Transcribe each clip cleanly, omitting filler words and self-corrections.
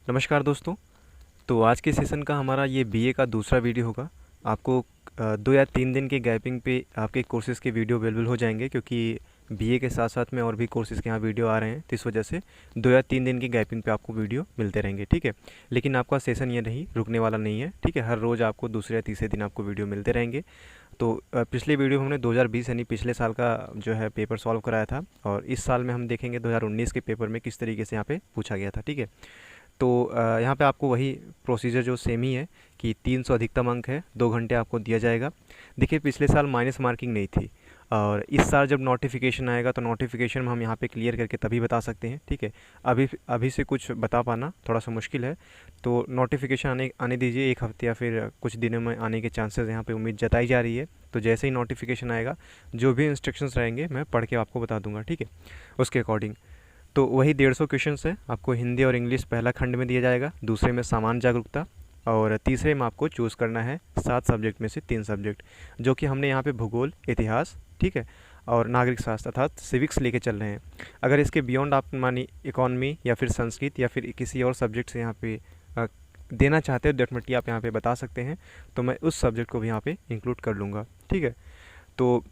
नमस्कार दोस्तों। तो आज के सेशन का हमारा ये बीए का दूसरा वीडियो होगा। आपको 2 या 3 दिन के गैपिंग पे आपके कोर्सेज़ के वीडियो अवेलेबल हो जाएंगे, क्योंकि बीए के साथ साथ में और भी कोर्सेज़ के यहाँ वीडियो आ रहे हैं, तो इस वजह से 2 या 3 दिन की गैपिंग पे आपको वीडियो मिलते रहेंगे। ठीक है, लेकिन आपका सेशन ये नहीं रुकने वाला नहीं है। ठीक है, हर रोज़ आपको दूसरे या तीसरे दिन आपको वीडियो मिलते रहेंगे। तो पिछले वीडियो में हमने 2020 यानी पिछले साल का जो है पेपर सॉल्व कराया था, और इस साल में हम देखेंगे 2019 के पेपर में किस तरीके से यहाँ पे पूछा गया था। ठीक है, तो यहाँ पे आपको वही प्रोसीजर जो सेम ही है कि 300 अधिकतम अंक है, 2 घंटे आपको दिया जाएगा। देखिए, पिछले साल माइनस मार्किंग नहीं थी, और इस साल जब नोटिफिकेशन आएगा तो नोटिफिकेशन में हम यहाँ पे क्लियर करके तभी बता सकते हैं। ठीक है, अभी अभी से कुछ बता पाना थोड़ा सा मुश्किल है, तो नोटिफिकेशन आने आने दीजिए। 1 हफ्ते या फिर कुछ दिनों में आने के चांसेस यहाँ पे उम्मीद जताई जा रही है। तो जैसे ही नोटिफिकेशन आएगा, जो भी इंस्ट्रक्शंस रहेंगे मैं पढ़ के आपको बता दूंगा। ठीक है, उसके अकॉर्डिंग तो वही 150 क्वेश्चन है। आपको हिंदी और इंग्लिश पहला खंड में दिया जाएगा, दूसरे में सामान्य जागरूकता, और तीसरे में आपको चूज़ करना है 7 सब्जेक्ट में से 3 सब्जेक्ट, जो कि हमने यहाँ पे भूगोल, इतिहास, ठीक है, और नागरिक शास्त्र अर्थात सिविक्स लेके चल रहे हैं। अगर इसके बियॉन्ड आप मानी इकोनॉमी या फिर संस्कृत या फिर किसी और सब्जेक्ट से यहाँ पे देना चाहते हो, डेफिनेटली आप यहाँ पे बता सकते हैं, तो मैं उस सब्जेक्ट को भी यहाँ पे इंक्लूड कर लूँगा। ठीक है, तो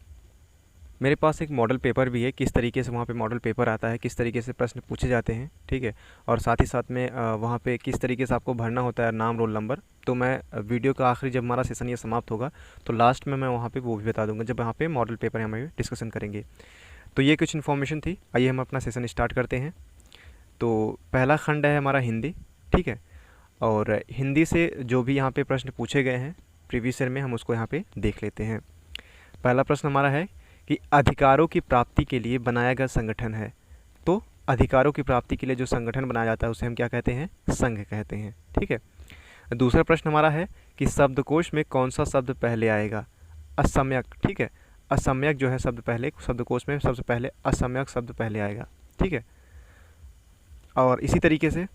मेरे पास एक मॉडल पेपर भी है, किस तरीके से वहाँ पे मॉडल पेपर आता है, किस तरीके से प्रश्न पूछे जाते हैं। ठीक है, और साथ ही साथ में वहाँ पे किस तरीके से आपको भरना होता है नाम, रोल नंबर। तो मैं वीडियो का आखिरी जब हमारा सेशन ये समाप्त होगा तो लास्ट में मैं वहाँ पे वो भी बता दूंगा, जब वहाँ पे मॉडल पेपर हमें डिस्कशन करेंगे। तो ये कुछ इन्फॉर्मेशन थी। आइए हम अपना सेशन स्टार्ट करते हैं। तो पहला खंड है हमारा हिंदी। ठीक है, और हिंदी से जो भी यहाँ पे प्रश्न पूछे गए हैं प्रीवियस ईयर में, हम उसको यहाँ पे देख लेते हैं। पहला प्रश्न हमारा है कि अधिकारों की प्राप्ति के लिए बनाया गया संगठन है। तो अधिकारों की प्राप्ति के लिए जो संगठन बनाया जाता है उसे हम क्या कहते हैं? संघ कहते हैं। ठीक है, दूसरा प्रश्न हमारा है कि शब्दकोश में कौन सा शब्द पहले आएगा? असम्यक। ठीक है, असम्यक जो है शब्द पहले, शब्दकोश में सबसे पहले असम्यक शब्द पहले आएगा। ठीक है, और इसी तरीके से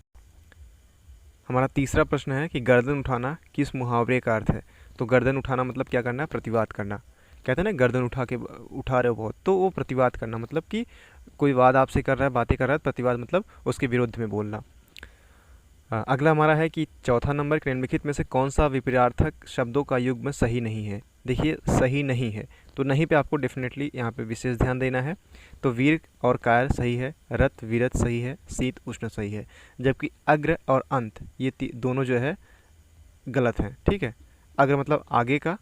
हमारा तीसरा प्रश्न है कि गर्दन उठाना किस मुहावरे का अर्थ है? तो गर्दन उठाना मतलब क्या करना? प्रतिवाद करना। कहते हैं ना, गर्दन उठा रहे हो बहुत, तो वो प्रतिवाद करना मतलब कि कोई वाद आपसे कर रहा है, बातें कर रहा है, प्रतिवाद मतलब उसके विरुद्ध में बोलना। अगला हमारा है कि चौथा नंबर, निम्नलिखित में से कौन सा विपरीतार्थक शब्दों का युग्म सही नहीं है? देखिए, सही नहीं है, तो नहीं पे आपको डेफिनेटली यहाँ पे विशेष ध्यान देना है। तो वीर और कायर सही है, रथ वीरत सही है, शीत उष्ण सही है, जबकि अग्र और अंत ये दोनों जो है गलत हैं। ठीक है, अग्र मतलब आगे का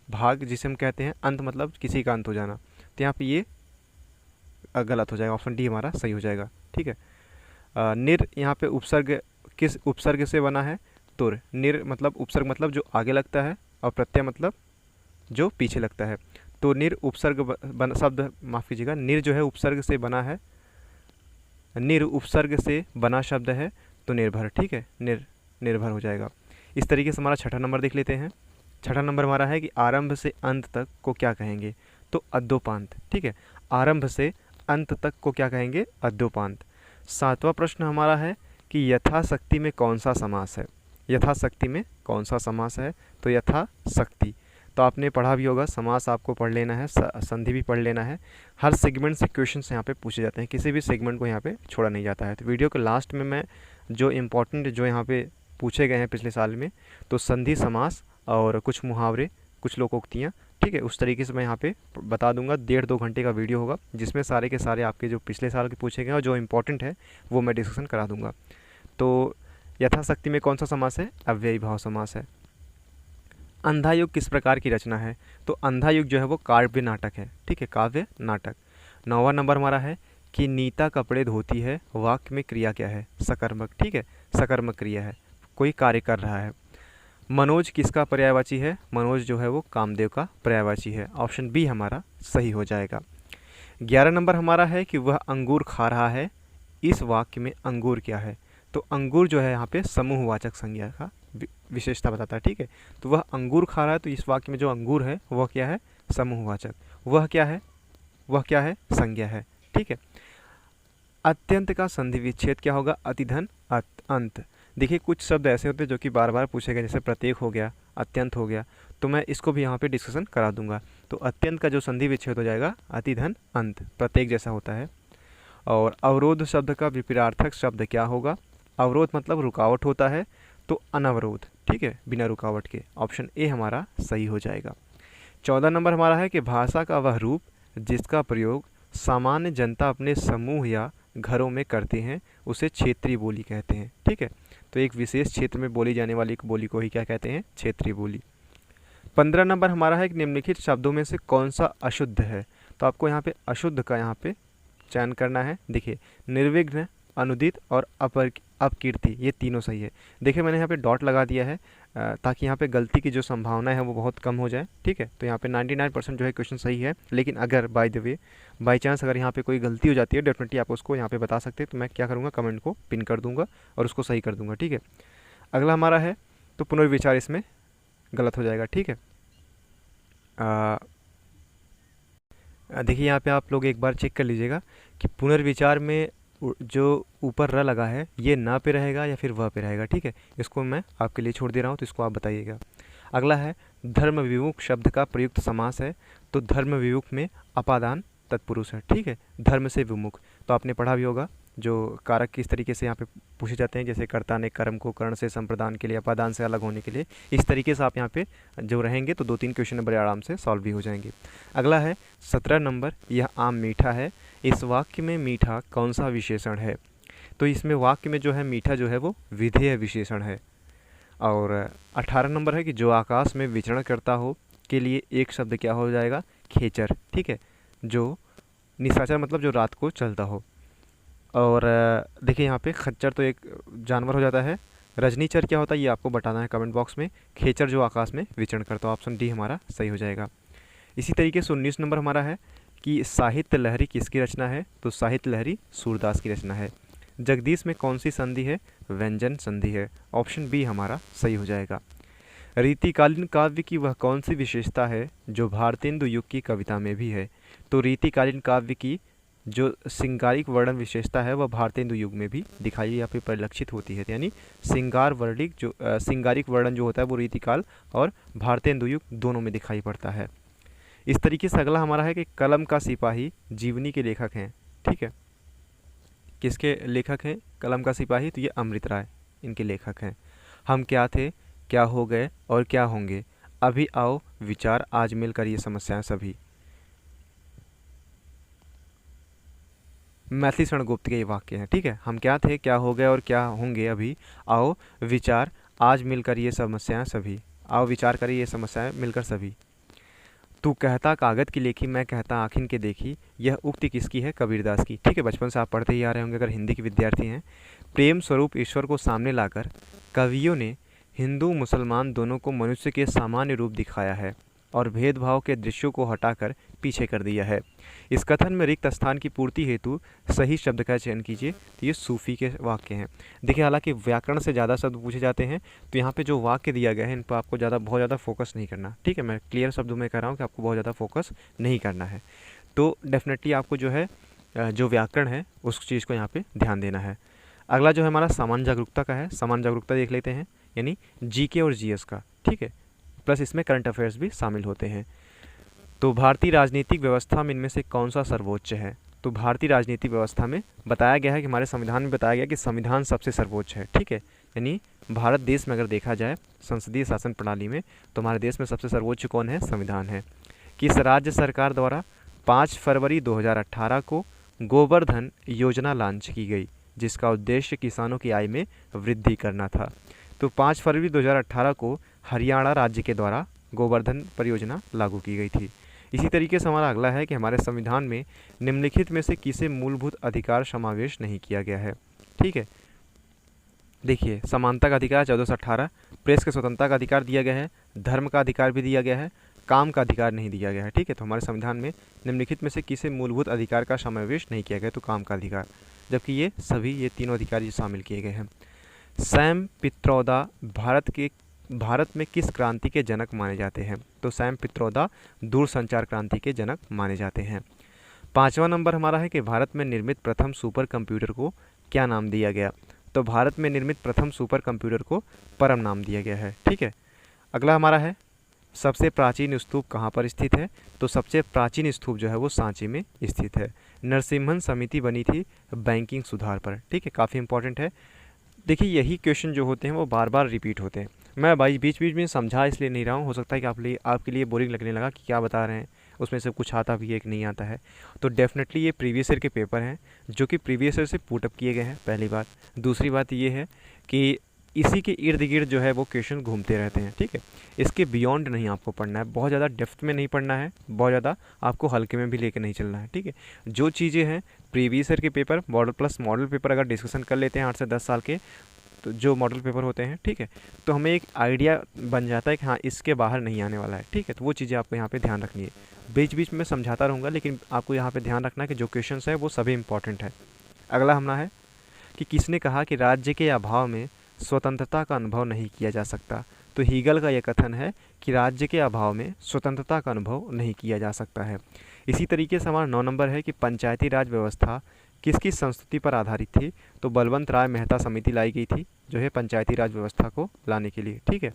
भाग जिसे हम कहते हैं, अंत मतलब किसी का अंत हो जाना, तो यहाँ पे ये गलत हो जाएगा, ऑप्शन डी हमारा सही हो जाएगा। ठीक है, निर यहाँ पे उपसर्ग किस उपसर्ग से बना है? तुर। निर मतलब उपसर्ग मतलब जो आगे लगता है, और प्रत्यय मतलब जो पीछे लगता है। तो निर उपसर्ग शब्द, माफ़ कीजिएगा, निर जो है उपसर्ग से बना है, निर उपसर्ग से बना शब्द है, तो निर्भर। ठीक है, निर्भर हो जाएगा। इस तरीके से हमारा छठा नंबर देख लेते हैं। छठा नंबर हमारा है कि आरंभ से अंत तक को क्या कहेंगे? तो अद्योपांत। ठीक है, आरंभ से अंत तक को क्या कहेंगे? अद्योपांत। सातवां प्रश्न हमारा है कि यथाशक्ति में कौन सा समास है? यथाशक्ति में कौन सा समास है? तो यथाशक्ति तो आपने पढ़ा भी होगा, समास आपको पढ़ लेना है, संधि भी पढ़ लेना है। हर सेगमेंट से क्वेश्चन यहाँ पे पूछे जाते हैं, किसी भी सेगमेंट को यहाँ पे छोड़ा नहीं जाता है। तो वीडियो के लास्ट में मैं जो इम्पोर्टेंट जो यहाँ पे पूछे गए हैं पिछले साल में, तो संधि, समास और कुछ मुहावरे, कुछ लोकोक्तियाँ, ठीक है, उस तरीके से मैं यहाँ पे बता दूंगा। 1.5-2 घंटे का वीडियो होगा, जिसमें सारे के सारे आपके जो पिछले साल के पूछे गए और जो इम्पोर्टेंट है वो मैं डिस्कशन करा दूंगा। तो यथाशक्ति में कौन सा समास है? अव्ययी भाव समास है। अंधा युग किस प्रकार की रचना है? तो अंधा युग जो है वो काव्य नाटक है। ठीक है, काव्य नाटक। 9वां नंबर हमारा है कि नीता कपड़े धोती है, वाक्य में क्रिया क्या है? सकर्मक। ठीक है, सकर्मक क्रिया है, कोई कार्य कर रहा है। मनोज किसका पर्यायवाची है? मनोज जो है वो कामदेव का पर्यायवाची है, ऑप्शन बी हमारा सही हो जाएगा। 11 नंबर हमारा है कि वह अंगूर खा रहा है, इस वाक्य में अंगूर क्या है? तो अंगूर जो है यहाँ पे समूहवाचक संज्ञा का विशेषता बताता है। ठीक है, तो वह अंगूर खा रहा है, तो इस वाक्य में जो अंगूर है वह क्या है? समूहवाचक। वह क्या है? वह क्या है? संज्ञा है। ठीक है, अत्यंत का संधि विच्छेद क्या होगा? अतिधन अंत। देखिए, कुछ शब्द ऐसे होते हैं जो कि बार बार पूछे गए, जैसे प्रत्येक हो गया, अत्यंत हो गया, तो मैं इसको भी यहाँ पे डिस्कशन करा दूंगा। तो अत्यंत का जो संधि विच्छेद हो जाएगा अतिधन अंत, प्रत्येक जैसा होता है। और अवरोध शब्द का विपरीतार्थक शब्द क्या होगा? अवरोध मतलब रुकावट होता है, तो अनवरोध, ठीक है, बिना रुकावट के। ऑप्शन ए हमारा सही हो जाएगा। 14 नंबर हमारा है कि भाषा का वह रूप जिसका प्रयोग सामान्य जनता अपने समूह या घरों में करते हैं उसे क्षेत्रीय बोली कहते हैं, ठीक है। तो एक विशेष क्षेत्र में बोली जाने वाली बोली को ही क्या कहते हैं, क्षेत्रीय बोली। 15 नंबर हमारा है कि निम्नलिखित शब्दों में से कौन सा अशुद्ध है। तो आपको यहाँ पे अशुद्ध का यहाँ पे चयन करना है। देखिए, निर्विघ्न, अनुदित और अपकीर्ति, ये तीनों सही है। देखिए मैंने यहाँ पे डॉट लगा दिया है ताकि यहाँ पे गलती की जो संभावना है वो बहुत कम हो जाए, ठीक है। तो यहाँ पे 99% जो है क्वेश्चन सही है, लेकिन अगर by the way by chance अगर यहाँ पे कोई गलती हो जाती है, डेफिनेटली आप उसको यहाँ पे बता सकते हैं। तो मैं क्या करूँगा, कमेंट को पिन कर दूंगा और उसको सही कर दूंगा, ठीक है। अगला हमारा है, तो पुनर्विचार इसमें गलत हो जाएगा, ठीक है। देखिए यहाँ पे आप लोग एक बार चेक कर लीजिएगा कि पुनर्विचार में जो ऊपर र लगा है ये ना पे रहेगा या फिर वह पे रहेगा, ठीक है। इसको मैं आपके लिए छोड़ दे रहा हूँ, तो इसको आप बताइएगा। अगला है, धर्म विमुख शब्द का प्रयुक्त समास है। तो धर्म विमुख में अपादान तत्पुरुष है, ठीक है, धर्म से विमुख। तो आपने पढ़ा भी होगा जो कारक किस तरीके से यहाँ पे पूछे जाते हैं, जैसे कर्ता ने कर्म को कर्ण से संप्रदान के लिए, अपादान से अलग होने के लिए, इस तरीके से आप यहाँ पे जो रहेंगे तो 2-3 क्वेश्चन बड़े आराम से सॉल्व भी हो जाएंगे। अगला है 17 नंबर, यह आम मीठा है। इस वाक्य में मीठा कौन सा विशेषण है। तो इसमें वाक्य में जो है मीठा जो है वो विधेय विशेषण है। और 18 नंबर है कि जो आकाश में विचरण करता हो के लिए एक शब्द क्या हो जाएगा, खेचर, ठीक है, जो निशाचर मतलब जो रात को चलता हो। और देखिए यहाँ पे खच्चर तो एक जानवर हो जाता है, रजनीचर क्या होता है ये आपको बताना है कमेंट बॉक्स में। खेचर जो आकाश में विचरण करता हो, ऑप्शन डी हमारा सही हो जाएगा। इसी तरीके से 19 नंबर हमारा है कि साहित्य लहरी किसकी रचना है। तो साहित्य लहरी सूरदास की रचना है। जगदीश में कौन सी संधि है, व्यंजन संधि है। ऑप्शन बी हमारा सही हो जाएगा। रीतिकालीन काव्य की वह कौन सी विशेषता है जो भारतेंदु युग की कविता में भी है। तो रीतिकालीन काव्य की जो श्रृंगारिक वर्णन विशेषता है वह भारतेंदु युग में भी दिखाई या फिर परिलक्षित होती है। यानी श्रृंगार वर्णिक जो श्रृंगारिक वर्णन जो होता है वो रीतिकाल और भारतेंदु युग दोनों में दिखाई पड़ता है। इस तरीके से अगला हमारा है कि कलम का सिपाही जीवनी के लेखक हैं, ठीक है। किसके लेखक हैं कलम का सिपाही, तो ये अमृत राय इनके लेखक हैं। हम क्या थे, क्या हो गए और क्या होंगे, अभी आओ विचार आज मिलकर ये समस्याएं सभी। मैथिली शरण गुप्त के ये वाक्य हैं, ठीक है। हम क्या थे, क्या हो गए और क्या होंगे, अभी आओ विचार आज मिलकर ये समस्याएं सभी। आओ विचार करिए ये समस्याएं मिलकर सभी। तू कहता कागज की लेखी, मैं कहता आखिन के देखी, यह उक्ति किसकी है, कबीरदास की, ठीक है। बचपन से आप पढ़ते ही आ रहे होंगे अगर हिंदी के विद्यार्थी हैं। प्रेम स्वरूप ईश्वर को सामने लाकर कवियों ने हिंदू मुसलमान दोनों को मनुष्य के सामान्य रूप दिखाया है और भेदभाव के दृश्यों को हटाकर पीछे कर दिया है। इस कथन में रिक्त स्थान की पूर्ति हेतु सही शब्द का चयन कीजिए। तो ये सूफी के वाक्य हैं। देखिए हालांकि व्याकरण से ज़्यादा शब्द पूछे जाते हैं, तो यहाँ पे जो वाक्य दिया गया है इन पर आपको बहुत ज़्यादा फोकस नहीं करना, ठीक है। मैं क्लियर शब्दों में कह रहा हूँ कि आपको बहुत ज़्यादा फोकस नहीं करना है। तो डेफिनेटली आपको जो है जो व्याकरण है उस चीज़ को यहाँ पर ध्यान देना है। अगला जो है हमारा सामान्य जागरूकता का है। सामान्य जागरूकता देख लेते हैं, यानी जीके और जीएस का, ठीक है, प्लस इसमें करंट अफेयर्स भी शामिल होते हैं। तो भारतीय राजनीतिक व्यवस्था में इनमें से कौन सा सर्वोच्च है। तो भारतीय राजनीतिक व्यवस्था में बताया गया है कि हमारे संविधान में बताया गया कि संविधान सबसे सर्वोच्च है, ठीक है। यानी भारत देश में अगर देखा जाए संसदीय शासन प्रणाली में, तो हमारे देश में सबसे सर्वोच्च कौन है, संविधान है। किस राज्य सरकार द्वारा 5 फरवरी 2018 को गोवर्धन योजना लॉन्च की गई, जिसका उद्देश्य किसानों की आय में वृद्धि करना था। तो 5 फरवरी 2018 को हरियाणा राज्य के द्वारा गोवर्धन परियोजना लागू की गई थी। इसी तरीके से हमारा अगला है कि हमारे संविधान में निम्नलिखित में से किसे मूलभूत अधिकार समावेश नहीं किया गया है, ठीक है। देखिए समानता का अधिकार 1418, प्रेस के स्वतंत्रता का अधिकार दिया गया है, धर्म का अधिकार भी दिया गया है, काम का अधिकार नहीं दिया गया है, ठीक है। तो हमारे संविधान में निम्नलिखित में से किसे मूलभूत अधिकार का समावेश नहीं किया गया, तो काम का अधिकार, जबकि ये तीनों अधिकार शामिल किए गए हैं। सैम पित्रोदा भारत में किस क्रांति के जनक माने जाते हैं। तो सैम पित्रोदा दूरसंचार क्रांति के जनक माने जाते हैं। 5वां नंबर हमारा है कि भारत में निर्मित प्रथम सुपर कंप्यूटर को क्या नाम दिया गया। तो भारत में निर्मित प्रथम सुपर कंप्यूटर को परम नाम दिया गया है, ठीक है। अगला हमारा है सबसे प्राचीन स्तूप कहाँ पर स्थित है। तो सबसे प्राचीन स्तूप जो है वो सांची में स्थित है। नरसिम्हन समिति बनी थी बैंकिंग सुधार पर, ठीक है, काफ़ी इंपॉर्टेंट है। देखिए यही क्वेश्चन जो होते हैं वो बार बार रिपीट होते हैं। मैं भाई बीच बीच में समझा इसलिए नहीं रहा हूँ, हो सकता है कि आपके लिए बोरिंग लगने लगा कि क्या बता रहे हैं, उसमें से कुछ आता भी है कि नहीं आता है। तो डेफिनेटली ये प्रीवियस ईयर के पेपर हैं जो कि प्रीवियस ईयर से पुटअप किए गए हैं, पहली बात। दूसरी बात ये है कि इसी के इर्द गिर्द जो है वो क्वेश्चन घूमते रहते हैं, ठीक है। इसके बियॉन्ड नहीं आपको पढ़ना है, बहुत ज़्यादा डेप्थ में नहीं पढ़ना है, बहुत ज़्यादा आपको हल्के में भी लेके नहीं चलना है, ठीक है। जो चीज़ें हैं प्रीवियस ईयर के paper, model plus model paper अगर डिस्कशन कर लेते हैं 8 से 10 साल के, तो जो मॉडल पेपर होते हैं, ठीक है, तो हमें एक आइडिया बन जाता है कि हाँ इसके बाहर नहीं आने वाला है, ठीक है। तो वो चीज़ें आपको यहाँ पे ध्यान रखनी है। बीच बीच में समझाता रहूँगा, लेकिन आपको यहाँ पे ध्यान रखना है कि जो क्वेश्चंस है वो सभी इंपॉर्टेंट है। अगला हमारा है कि किसने कहा कि राज्य के अभाव में स्वतंत्रता का अनुभव नहीं किया जा सकता। तो हीगल का यह कथन है कि राज्य के अभाव में स्वतंत्रता का अनुभव नहीं किया जा सकता है। इसी तरीके से हमारा 9 नंबर है कि पंचायती राज व्यवस्था किसकी संस्तुति पर आधारित थी। तो बलवंत राय मेहता समिति लाई गई थी जो है पंचायती राज व्यवस्था को लाने के लिए, ठीक है।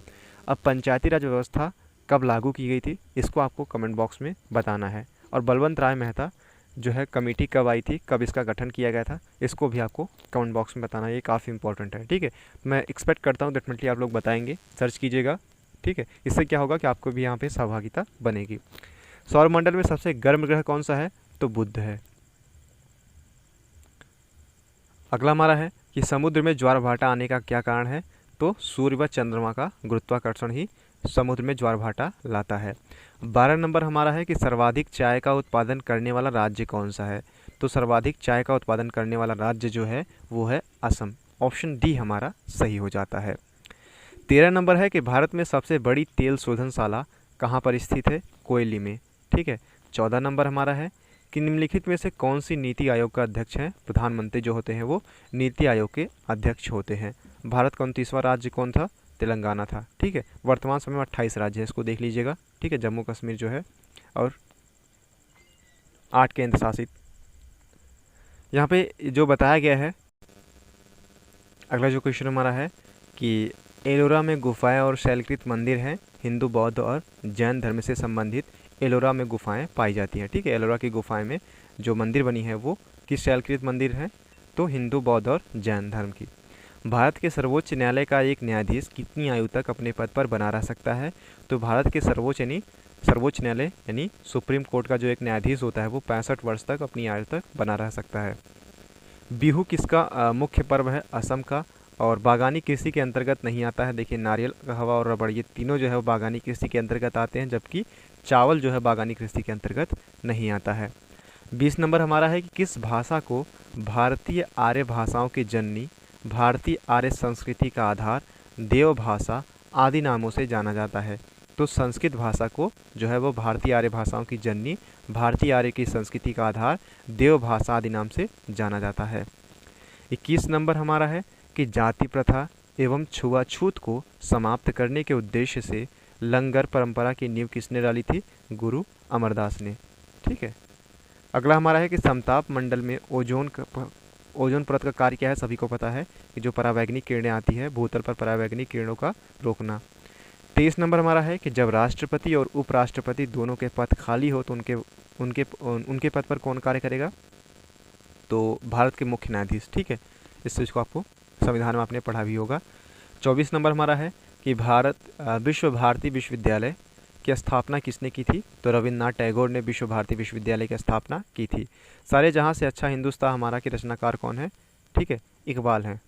अब पंचायती राज व्यवस्था कब लागू की गई थी इसको आपको कमेंट बॉक्स में बताना है, और बलवंत राय मेहता जो है कमेटी कब आई थी, कब इसका गठन किया गया था, इसको भी आपको कमेंट बॉक्स में बताना है। ये काफ़ी इंपॉर्टेंट है, ठीक है। मैं एक्सपेक्ट करता हूँ डेफिनेटली आप लोग बताएंगे, सर्च कीजिएगा, ठीक है। इससे क्या होगा कि आपको भी यहाँ पे सहभागिता बनेगी। सौरमंडल में सबसे गर्म ग्रह कौन सा है, तो बुध है। अगला हमारा है कि समुद्र में ज्वार भाटा आने का क्या कारण है। तो सूर्य व चंद्रमा का गुरुत्वाकर्षण ही समुद्र में ज्वार भाटा लाता है। 12 नंबर हमारा है कि सर्वाधिक चाय का उत्पादन करने वाला राज्य कौन सा है। तो सर्वाधिक चाय का उत्पादन करने वाला राज्य जो है वो है असम। ऑप्शन डी हमारा सही हो जाता है। 13 नंबर है कि भारत में सबसे बड़ी तेल शोधनशाला कहाँ पर स्थित है, कोयली में, ठीक है। 14 नंबर हमारा है कि निम्नलिखित में से कौन सी नीति आयोग का अध्यक्ष है। प्रधानमंत्री जो होते हैं वो नीति आयोग के अध्यक्ष होते हैं। भारत का 29वां राज्य कौन था, तेलंगाना था, ठीक है। वर्तमान समय में 28 राज्य है, इसको देख लीजिएगा, ठीक है। जम्मू कश्मीर जो है और 8 केंद्र शासित। यहाँ पे जो बताया गया है, अगला जो क्वेश्चन हमारा है कि एलोरा में गुफाएं और शैलकृत मंदिर हैं, हिंदू बौद्ध और जैन धर्म से संबंधित एलोरा में गुफाएं पाई जाती हैं, ठीक है। एलोरा की गुफाएं में जो मंदिर बनी है वो किस शैलकृत मंदिर है, तो हिंदू बौद्ध और जैन धर्म की। भारत के सर्वोच्च न्यायालय का एक न्यायाधीश कितनी आयु तक अपने पद पर बना रह सकता है। तो भारत के सर्वोच्च न्यायालय यानी सुप्रीम कोर्ट का जो एक न्यायाधीश होता है वो 65 वर्ष तक अपनी आयु तक बना रह सकता है। बिहू किसका मुख्य पर्व है, असम का, और बागानी कृषि के अंतर्गत नहीं आता है। देखिए नारियल, कहवा और रबड़ ये तीनों जो है वो बागानी कृषि के अंतर्गत आते हैं, जबकि चावल जो है बागानी कृषि के अंतर्गत नहीं आता है। 20 नंबर हमारा है कि किस भाषा को भारतीय आर्य भाषाओं की जननी, भारतीय आर्य संस्कृति का आधार, देव भाषा आदि नामों से जाना जाता है। तो संस्कृत भाषा को जो है वो भारतीय आर्य भाषाओं की जननी, भारतीय आर्य की संस्कृति का आधार, देव भाषा आदि नाम से जाना जाता है। 21 नंबर हमारा है कि जाति प्रथा एवं छुआछूत को समाप्त करने के उद्देश्य से लंगर परंपरा की नींव किसने डाली थी, गुरु अमरदास ने, ठीक है। अगला हमारा है कि समताप मंडल में ओजोन परत का कार्य क्या है, सभी को पता है कि जो परावैंगनिक किरणें आती है भूतल पर परावैंगनिक किरणों का रोकना। 23 नंबर हमारा है कि जब राष्ट्रपति और उपराष्ट्रपति दोनों के पद खाली हो तो उनके पद पर कौन कार्य करेगा, तो भारत के मुख्य न्यायाधीश, ठीक है। इस चीज़ को आपको संविधान में आपने पढ़ा भी होगा। 24 नंबर हमारा है कि विश्व भारती विश्वविद्यालय की स्थापना किसने की थी, तो रविन्द्रनाथ टैगोर ने विश्व भारती विश्वविद्यालय की स्थापना की थी। सारे जहां से अच्छा हिंदुस्तान हमारा के रचनाकार कौन है, ठीक है, इकबाल हैं।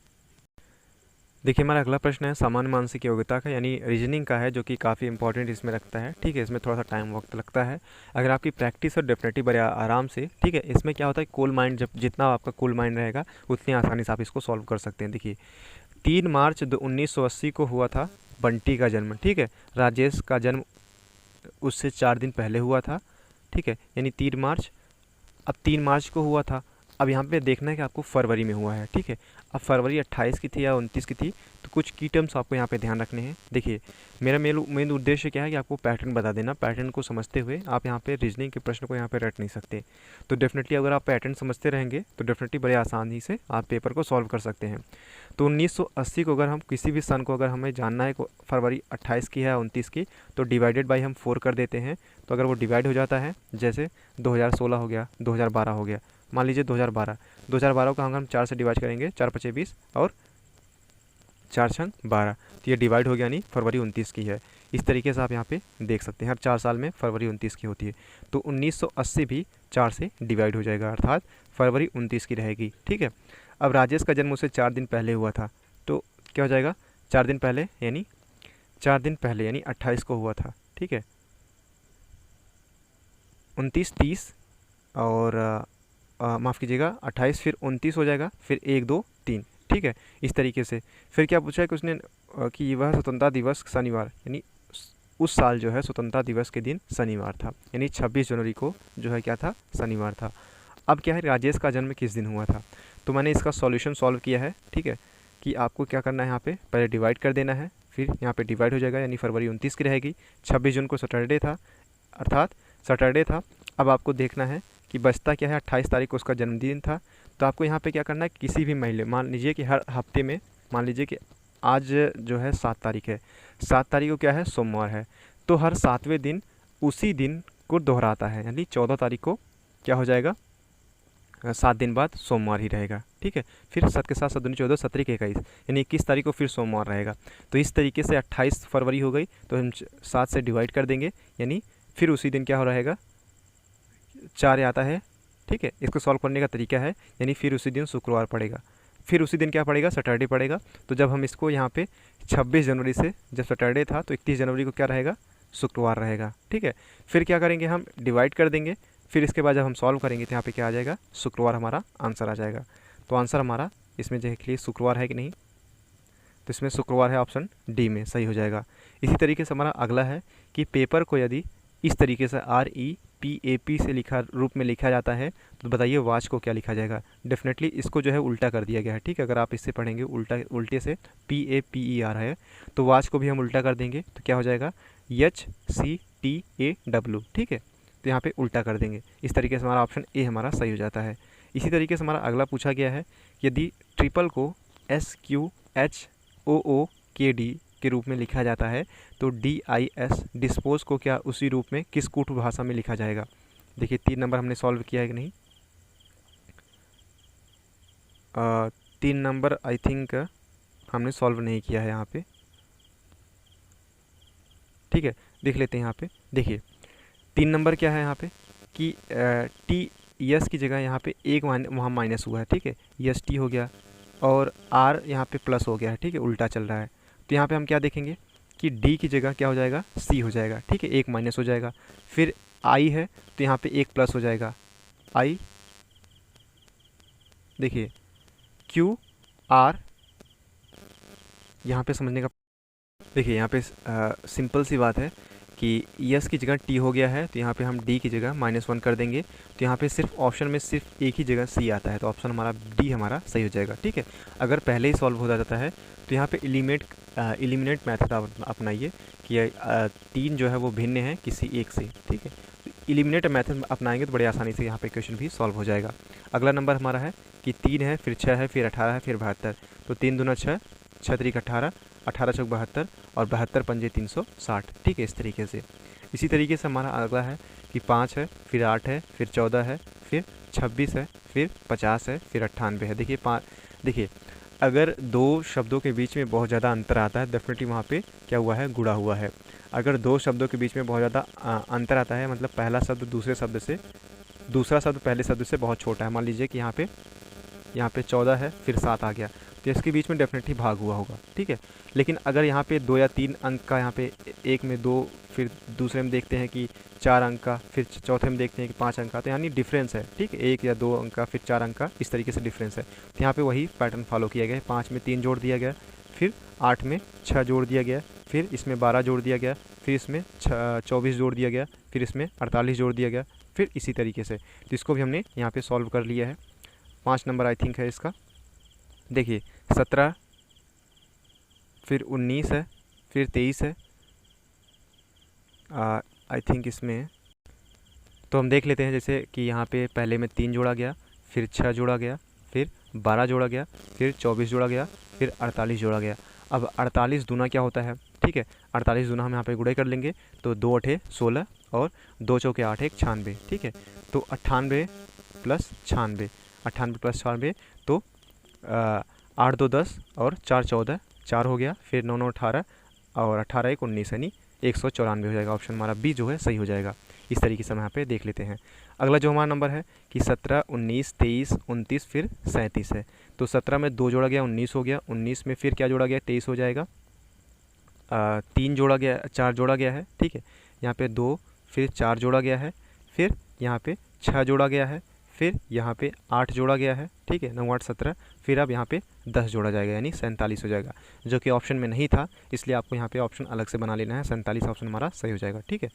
देखिए हमारा अगला प्रश्न है सामान्य मानसिक योग्यता का, यानी रीजनिंग का है, जो कि काफ़ी इंपॉर्टेंट इसमें रखता है, ठीक है। इसमें थोड़ा सा टाइम वक्त लगता है, अगर आपकी प्रैक्टिस और डेफिनेटली बड़े आराम से, ठीक है। इसमें क्या होता है कूल माइंड, जब जितना आपका कूल माइंड रहेगा उतनी आसानी से आप इसको सॉल्व कर सकते हैं। देखिए 3 मार्च 1980 को हुआ था बंटी का जन्म, ठीक है। राजेश का जन्म उससे 4 दिन पहले हुआ था, ठीक है, यानी 3 मार्च। अब 3 मार्च को हुआ था, अब यहाँ पे देखना है कि आपको फरवरी में हुआ है, ठीक है। अब फरवरी 28 की थी या 29 की थी, तो कुछ की टर्म्स आपको यहाँ पे ध्यान रखने हैं। देखिए मेरा मेन उद्देश्य क्या है कि आपको पैटर्न बता देना, पैटर्न को समझते हुए आप यहाँ पे रीजनिंग के प्रश्न को यहाँ पे रट नहीं सकते। तो डेफिनेटली अगर आप पैटर्न समझते रहेंगे तो डेफिनेटली बड़े आसानी से आप पेपर को सॉल्व कर सकते हैं। तो 1980 को अगर हम किसी भी सन को अगर हमें जानना है फरवरी 28 की है या 29 की, तो डिवाइडेड बाई हम 4 कर देते हैं। तो अगर वो डिवाइड हो जाता है, जैसे 2016 हो गया, 2012 हो गया, मान लीजिए 2012 को हम 4 से डिवाइड करेंगे, 4 × 5 = 20 और 4 छंग 12, तो ये डिवाइड हो गया, यानी फरवरी 29 की है। इस तरीके से आप यहाँ पे देख सकते हैं, हर 4 साल में फरवरी 29 की होती है। तो 1980 भी 4 से डिवाइड हो जाएगा, अर्थात फरवरी 29 की रहेगी। ठीक है, अब राजेश का जन्म उससे 4 दिन पहले हुआ था, तो क्या हो जाएगा, 4 दिन पहले यानी 4 दिन पहले यानी 28 को हुआ था। ठीक है, 29 30 और माफ़ कीजिएगा 28, फिर 29 हो जाएगा, फिर 1 2 3। ठीक है, इस तरीके से। फिर क्या पूछा है कि उसने कि वह स्वतंत्रता दिवस शनिवार, यानी उस साल जो है स्वतंत्रता दिवस के दिन शनिवार था, यानी 26 जनवरी को जो है क्या था, शनिवार था। अब क्या है, राजेश का जन्म किस दिन हुआ था, तो मैंने इसका सॉल्यूशन सॉल्व किया है। ठीक है, कि आपको क्या करना है, यहाँ पे पहले डिवाइड कर देना है, फिर यहाँ पे डिवाइड हो जाएगा, यानी फरवरी 29 की रहेगी। 26 जून को सैटरडे था, अर्थात सैटरडे था। अब आपको देखना है कि बचता क्या है, 28 तारीख को उसका जन्मदिन था। तो आपको यहाँ पे क्या करना है, किसी भी महीने, मान लीजिए कि हर हफ्ते में, मान लीजिए कि आज जो है 7 तारीख है, 7 तारीख को क्या है, सोमवार है, तो हर 7वें दिन उसी दिन को दोहराता है, यानी 14 तारीख को क्या हो जाएगा, 7 दिन बाद सोमवार ही रहेगा। ठीक है, फिर 7 के साथ 7 दूनी 14, 17 के 21, यानी 21 तारीख को फिर सोमवार रहेगा। तो इस तरीके से 28 फरवरी हो गई, तो हम 7 से डिवाइड कर देंगे, यानी फिर उसी दिन क्या हो रहेगा, 4 आता है। ठीक है, इसको सॉल्व करने का तरीका है, यानी फिर उसी दिन शुक्रवार पड़ेगा, फिर उसी दिन क्या पड़ेगा, सैटरडे पड़ेगा। तो जब हम इसको यहाँ पे 26 जनवरी से, जब सैटरडे था तो 31 जनवरी को क्या रहेगा, शुक्रवार रहेगा। ठीक है, फिर क्या करेंगे, हम डिवाइड कर देंगे, फिर इसके बाद जब हम सॉल्व करेंगे तो यहाँ पे क्या आ जाएगा, शुक्रवार हमारा आंसर आ जाएगा। तो आंसर हमारा इसमें देख लिए शुक्रवार है कि नहीं, तो इसमें शुक्रवार है, ऑप्शन डी में सही हो जाएगा। इसी तरीके से हमारा अगला है कि पेपर को यदि इस तरीके से REPAP से लिखा रूप में लिखा जाता है, तो बताइए वॉच को क्या लिखा जाएगा। डेफिनेटली इसको जो है उल्टा कर दिया गया है। ठीक है, अगर आप इससे पढ़ेंगे उल्टे से PAPER है, तो वॉच को भी हम उल्टा कर देंगे, तो क्या हो जाएगा, HCTAW। ठीक है, तो यहाँ पे उल्टा कर देंगे। इस तरीके से हमारा ऑप्शन ए हमारा सही हो जाता है। इसी तरीके से हमारा अगला पूछा गया है, यदि ट्रिपल को SQHOOKD के रूप में लिखा जाता है, तो DIS डिस्पोज को क्या उसी रूप में किस कूट भाषा में लिखा जाएगा। देखिए 3 नंबर हमने सॉल्व किया है कि नहीं, 3 नंबर आई थिंक हमने सॉल्व नहीं किया है यहाँ पे। ठीक है, देख लेते हैं यहाँ पे। देखिए 3 नंबर क्या है यहाँ पे कि TS की जगह यहाँ पे एक वहाँ माइनस हुआ है। ठीक है, EST हो गया और R यहाँ पे प्लस हो गया है। ठीक है, उल्टा चल रहा है। तो यहाँ पे हम क्या देखेंगे कि D की जगह क्या हो जाएगा, C हो जाएगा। ठीक है, एक माइनस हो जाएगा, फिर I है तो यहाँ पे एक प्लस हो जाएगा, I। देखिए QR यहाँ पे समझने का, देखिए यहाँ पे सिंपल सी बात है कि यस की जगह टी हो गया है, तो यहाँ पे हम डी की जगह -1 कर देंगे। तो यहाँ पे सिर्फ ऑप्शन में सिर्फ एक ही जगह सी आता है, तो ऑप्शन हमारा डी हमारा सही हो जाएगा। ठीक है, अगर पहले ही सॉल्व हो जाता है तो यहाँ पे एलिमिनेट मेथड अपनाइए कि 3 जो है वो भिन्न है किसी एक से। ठीक है, एलिमिनेट मेथड अपनाएंगे तो बड़ी आसानी से यहाँ पे क्वेश्चन भी सॉल्व हो जाएगा। अगला नंबर हमारा है कि 3 है, फिर 6 है, फिर 18 है, फिर 72। तो 3 दूना 6, 6 3 18, 18 चौक 72 और 72 पंजे 360। ठीक है, इस तरीके से। इसी तरीके से हमारा अगला है कि 5 है, फिर 8 है, फिर 14 है, फिर 26 है, फिर 50 है, फिर 98 है। देखिए अगर 2 शब्दों के बीच में बहुत ज़्यादा अंतर आता है, डेफिनेटली वहाँ पे क्या हुआ है, गुणा हुआ है। अगर 2 शब्दों के बीच में बहुत ज़्यादा अंतर आता है, मतलब पहला शब्द दूसरे शब्द से, दूसरा शब्द पहले शब्द से बहुत छोटा है, मान लीजिए कि यहाँ पे 14 है, फिर 7 आ गया, तो इसके बीच में डेफिनेटली भाग हुआ होगा। ठीक है, लेकिन अगर यहाँ पे 2 या 3 अंक का, यहाँ पे एक में 2, फिर दूसरे में देखते हैं कि 4 अंक का, फिर चौथे में देखते हैं कि 5 अंक का, तो यानी डिफरेंस है। ठीक है, 1 या 2 अंक का, फिर 4 अंक का, इस तरीके से डिफरेंस है। तो यहाँ पे वही पैटर्न फॉलो किया गया है। 5 में 3 जोड़ दिया गया, फिर 8 में 6 जोड़ दिया गया, फिर इसमें 12 जोड़ दिया गया, फिर इसमें 24 जोड़ दिया गया, फिर इसमें 48 जोड़ दिया गया, फिर इसी तरीके से। तो इसको भी हमने यहाँ पे सॉल्व कर लिया है। 5 नंबर आई थिंक है इसका। देखिए 17, फिर 19 है, फिर 23 है, आई थिंक इसमें। तो हम देख लेते हैं, जैसे कि यहाँ पे पहले में 3 जोड़ा गया, फिर 6 जोड़ा गया, फिर 12 जोड़ा गया, फिर 24 जोड़ा गया, फिर 48 जोड़ा गया। अब 48 दूना क्या होता है, ठीक है, 48 दूना हम यहाँ पे गुणे कर लेंगे, तो 2 8 16 और 2 चौके 8 1 96। ठीक है, तो 98 प्लस 96, 98 प्लस 96, तो 8 2 10 और 4 14 4 हो गया, फिर 9 9 18 और 18 1 19 यानी 194 हो जाएगा। ऑप्शन हमारा बी जो है सही हो जाएगा। इस तरीके से हम यहाँ पे देख लेते हैं। अगला जो हमारा नंबर है कि 17 19 23 29 फिर 37 है। तो 17 में 2 जोड़ा गया 19 हो गया, 19 में फिर क्या जोड़ा गया 23 हो जाएगा, 3 जोड़ा गया 4 जोड़ा गया है, ठीक है। यहाँ पे 2 फिर 4 जोड़ा गया है, फिर यहाँ पे 6 जोड़ा गया है, फिर यहाँ पे 8 जोड़ा गया है, ठीक है। 9 8 17, फिर अब यहाँ पे 10 जोड़ा जाएगा यानी 47 हो जाएगा, जो कि ऑप्शन में नहीं था, इसलिए आपको यहाँ पे ऑप्शन अलग से बना लेना है। 47 ऑप्शन हमारा सही हो जाएगा, ठीक है,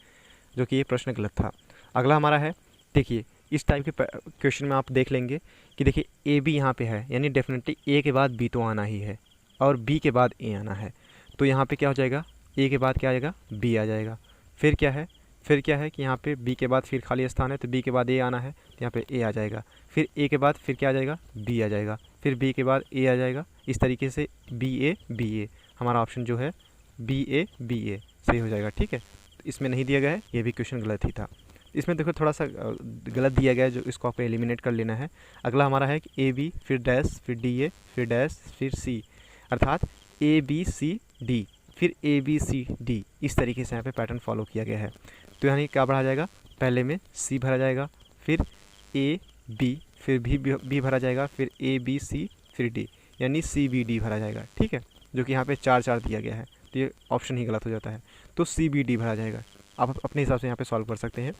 जो कि ये प्रश्न गलत था। अगला हमारा है, देखिए इस टाइप के क्वेश्चन में आप देख लेंगे कि देखिए ए बी यहाँ पे है, यानी डेफिनेटली ए के बाद बी तो आना ही है और बी के बाद ए आना है। तो यहाँ पे क्या हो जाएगा, ए के बाद क्या आ जाएगा, बी आ जाएगा। फिर क्या है कि यहाँ पे बी के बाद फिर खाली स्थान है, तो बी के बाद ए आना है, तो यहाँ पे ए आ जाएगा। फिर ए के बाद फिर क्या आ जाएगा, बी आ जाएगा। फिर बी के बाद ए आ जाएगा। इस तरीके से बी ए हमारा ऑप्शन जो है बी ए सही हो जाएगा, ठीक है। तो इसमें नहीं दिया गया है, ये भी क्वेश्चन गलत ही था। इसमें देखो थोड़ा सा गलत दिया गया है, जो इसको आपको एलिमिनेट कर लेना है। अगला हमारा है कि ए बी फिर डैश फिर डी ए फिर डैश फिर सी, अर्थात ए बी सी डी फिर ए बी सी डी, इस तरीके से यहाँ पे पैटर्न फॉलो किया गया है। तो यानी क्या भरा जाएगा, पहले में सी भरा जाएगा, फिर ए बी फिर बी भरा जाएगा, फिर ए बी सी फिर डी, यानी सी बी डी भरा जाएगा, ठीक है। जो कि यहाँ पे 4 4 दिया गया है, तो ये ऑप्शन ही गलत हो जाता है। तो सी बी डी भरा जाएगा। आप अपने हिसाब से यहाँ पे सॉल्व कर सकते हैं।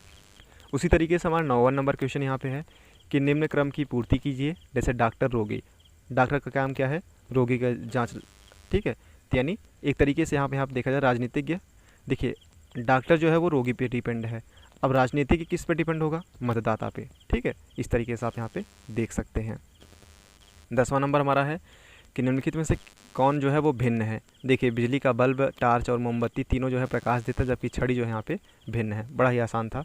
उसी तरीके से हमारा 9वां नंबर क्वेश्चन यहाँ पे है कि निम्न क्रम की पूर्ति कीजिए। जैसे डॉक्टर रोगी, डॉक्टर का काम क्या है, रोगी का जाँच, ठीक है। यानी एक तरीके से यहाँ पे आप देखा जाए राजनीतिज्ञ, देखिए डॉक्टर जो है वो रोगी पे डिपेंड है, अब राजनीतिज्ञ किस पे डिपेंड होगा, मतदाता पे, ठीक है। इस तरीके से आप यहाँ पे देख सकते हैं। 10वां नंबर हमारा है कि निम्नलिखित में से कौन जो है वो भिन्न है। देखिए बिजली का बल्ब, टार्च और मोमबत्ती तीनों जो है प्रकाश देता है, जबकि छड़ी जो है यहाँ पे भिन्न है। बड़ा ही आसान था।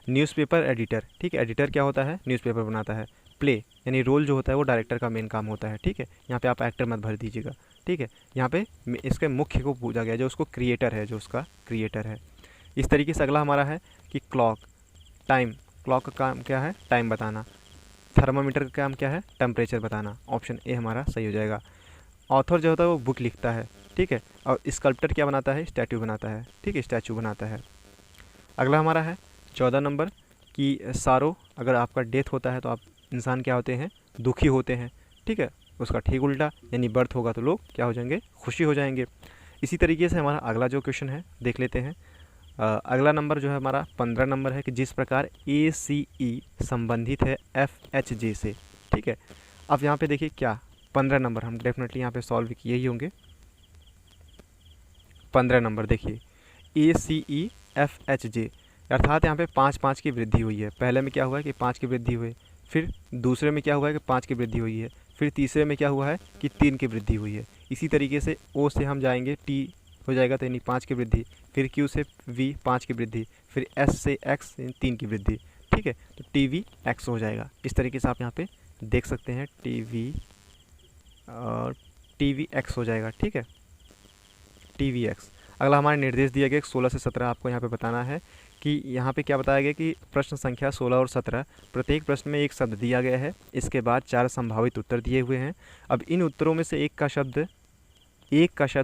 न्यूज़पेपर एडिटर, ठीक है, एडिटर क्या होता है, न्यूज़पेपर बनाता है। प्ले यानी रोल जो होता है वो डायरेक्टर का मेन काम होता है, ठीक है। यहाँ पे आप एक्टर मत भर दीजिएगा, ठीक है। यहाँ पे इसके मुख्य को पूछा गया, जो उसको क्रिएटर है, जो उसका क्रिएटर है। इस तरीके से अगला हमारा है कि क्लॉक, टाइम, क्लॉक का काम क्या है, टाइम बताना। थर्मामीटर का काम क्या है, टेम्परेचर बताना। ऑप्शन ए हमारा सही हो जाएगा। ऑथर जो होता है वो बुक लिखता है, ठीक है, और स्कल्प्टर क्या बनाता है, स्टैचू बनाता है, ठीक है, स्टैचू बनाता है। अगला हमारा है 14 नंबर कि सारो, अगर आपका डेथ होता है तो आप इंसान क्या होते हैं, दुखी होते हैं, ठीक है। उसका ठीक उल्टा यानी बर्थ होगा तो लोग क्या हो जाएंगे, खुशी हो जाएंगे। इसी तरीके से हमारा अगला जो क्वेश्चन है देख लेते हैं। अगला नंबर जो है हमारा 15 नंबर है कि जिस प्रकार ACE संबंधित है FHJ से, ठीक है। अब यहाँ पे देखिए क्या 15 नंबर हम डेफिनेटली यहाँ पे सॉल्व किए ही होंगे। 15 नंबर देखिए ACE FHJ, अर्थात यहाँ पे 5 5 की वृद्धि हुई है। पहले में क्या हुआ है कि 5 की वृद्धि हुई, फिर दूसरे में क्या हुआ है कि 5 की वृद्धि हुई है, फिर तीसरे में क्या हुआ है कि 3 की वृद्धि हुई है। इसी तरीके से O से हम जाएंगे, T हो जाएगा तो यानी 5 की वृद्धि, फिर Q से V 5 की वृद्धि, फिर S से X 3 की वृद्धि, ठीक है। तो TVX हो जाएगा। इस तरीके से आप यहाँ पे देख सकते हैं TVX हो जाएगा, ठीक है, TVX। अगला हमारे निर्देश दिया गया 16 से 17 आपको यहाँ पे बताना है कि यहाँ पे क्या बताया गया कि प्रश्न संख्या 16 और 17, प्रत्येक प्रश्न में एक शब्द दिया गया है, इसके बाद 4 संभावित उत्तर दिए हुए हैं। अब इन उत्तरों में से एक का शब्द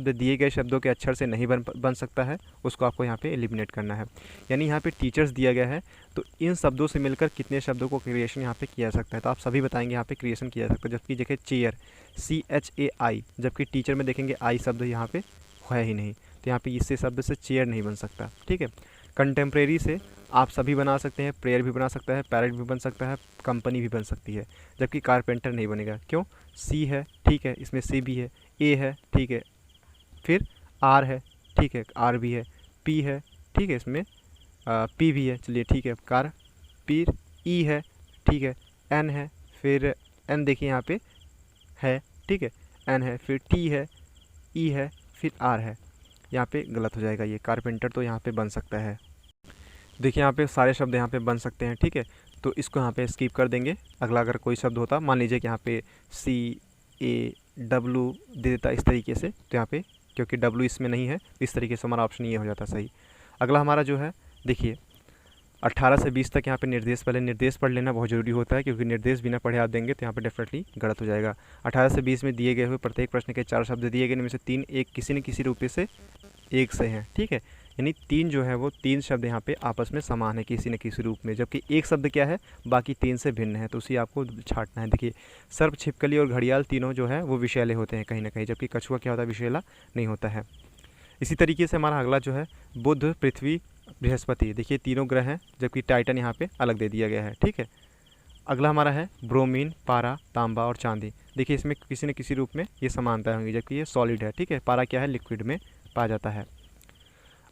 दिए गए शब्दों के अक्षर से नहीं बन सकता है, उसको आपको यहाँ पे एलिमिनेट करना है। यानी यहाँ पे टीचर्स दिया गया है, तो इन शब्दों से मिलकर कितने शब्दों को क्रिएशन यहाँ पे किया जा सकता है, तो आप सभी बताएंगे यहाँ पे क्रिएशन किया जा सकता है। जबकि देखिए चेयर CHAI, जबकि टीचर में देखेंगे आई शब्द यहाँ पे है ही नहीं, तो यहाँ पे इससे शब्द से चेयर नहीं बन सकता, ठीक है। कंटेम्प्रेरी से आप सभी बना सकते हैं, प्रेयर भी बना सकता है, पैरेट भी बन सकता है, कंपनी भी बन सकती है, जबकि कारपेंटर नहीं बनेगा। क्यों, सी है, ठीक है, इसमें सी भी है, ए है, ठीक है, फिर आर है, ठीक है, आर भी है, पी है, ठीक है, इसमें पी भी है, चलिए ठीक है, कार, पी, ई है, ठीक है, एन है, फिर एन देखिए यहाँ पे है, ठीक है, एन है, फिर टी है, ई है, फिर आर है। यहाँ पे गलत हो जाएगा, ये कारपेंटर तो यहाँ पे बन सकता है। देखिए यहाँ पे सारे शब्द यहाँ पे बन सकते हैं, ठीक है, तो इसको यहाँ पे स्किप कर देंगे। अगला अगर कोई शब्द होता, मान लीजिए कि यहाँ पे CAW दे देता इस तरीके से, तो यहाँ पे क्योंकि W इसमें नहीं है, इस तरीके से हमारा ऑप्शन ये हो जाता सही। अगला हमारा जो है देखिए 18 से 20 तक यहाँ पे निर्देश, पहले निर्देश पढ़ लेना बहुत ज़रूरी होता है, क्योंकि निर्देश बिना पढ़े आप देंगे तो यहाँ पे डेफिनेटली गलत हो जाएगा। 18 से 20 में दिए गए हुए प्रत्येक प्रश्न के 4 शब्द दिए गए, इनमें से 3 एक किसी न किसी रूप से एक से हैं, ठीक है। यानी 3 जो है वो 3 शब्द यहाँ पे आपस में समान है किसी न किसी रूप में, जबकि एक शब्द क्या है, बाकी 3 से भिन्न है, तो उसी आपको छांटना है। देखिए सर्प, छिपकली और घड़ियाल तीनों जो है वो विषैले होते हैं कहीं ना कहीं, जबकि कछुआ क्या होता है, विषैला नहीं होता है। इसी तरीके से हमारा अगला जो है बुध, पृथ्वी, बृहस्पति, देखिए तीनों ग्रह हैं, जबकि टाइटन यहाँ पे अलग दे दिया गया है, ठीक है। अगला हमारा है ब्रोमीन, पारा, तांबा और चांदी, देखिए इसमें किसी न किसी रूप में ये समानता होंगी, जबकि ये सॉलिड है, ठीक है। पारा क्या है, लिक्विड में पाया जाता है।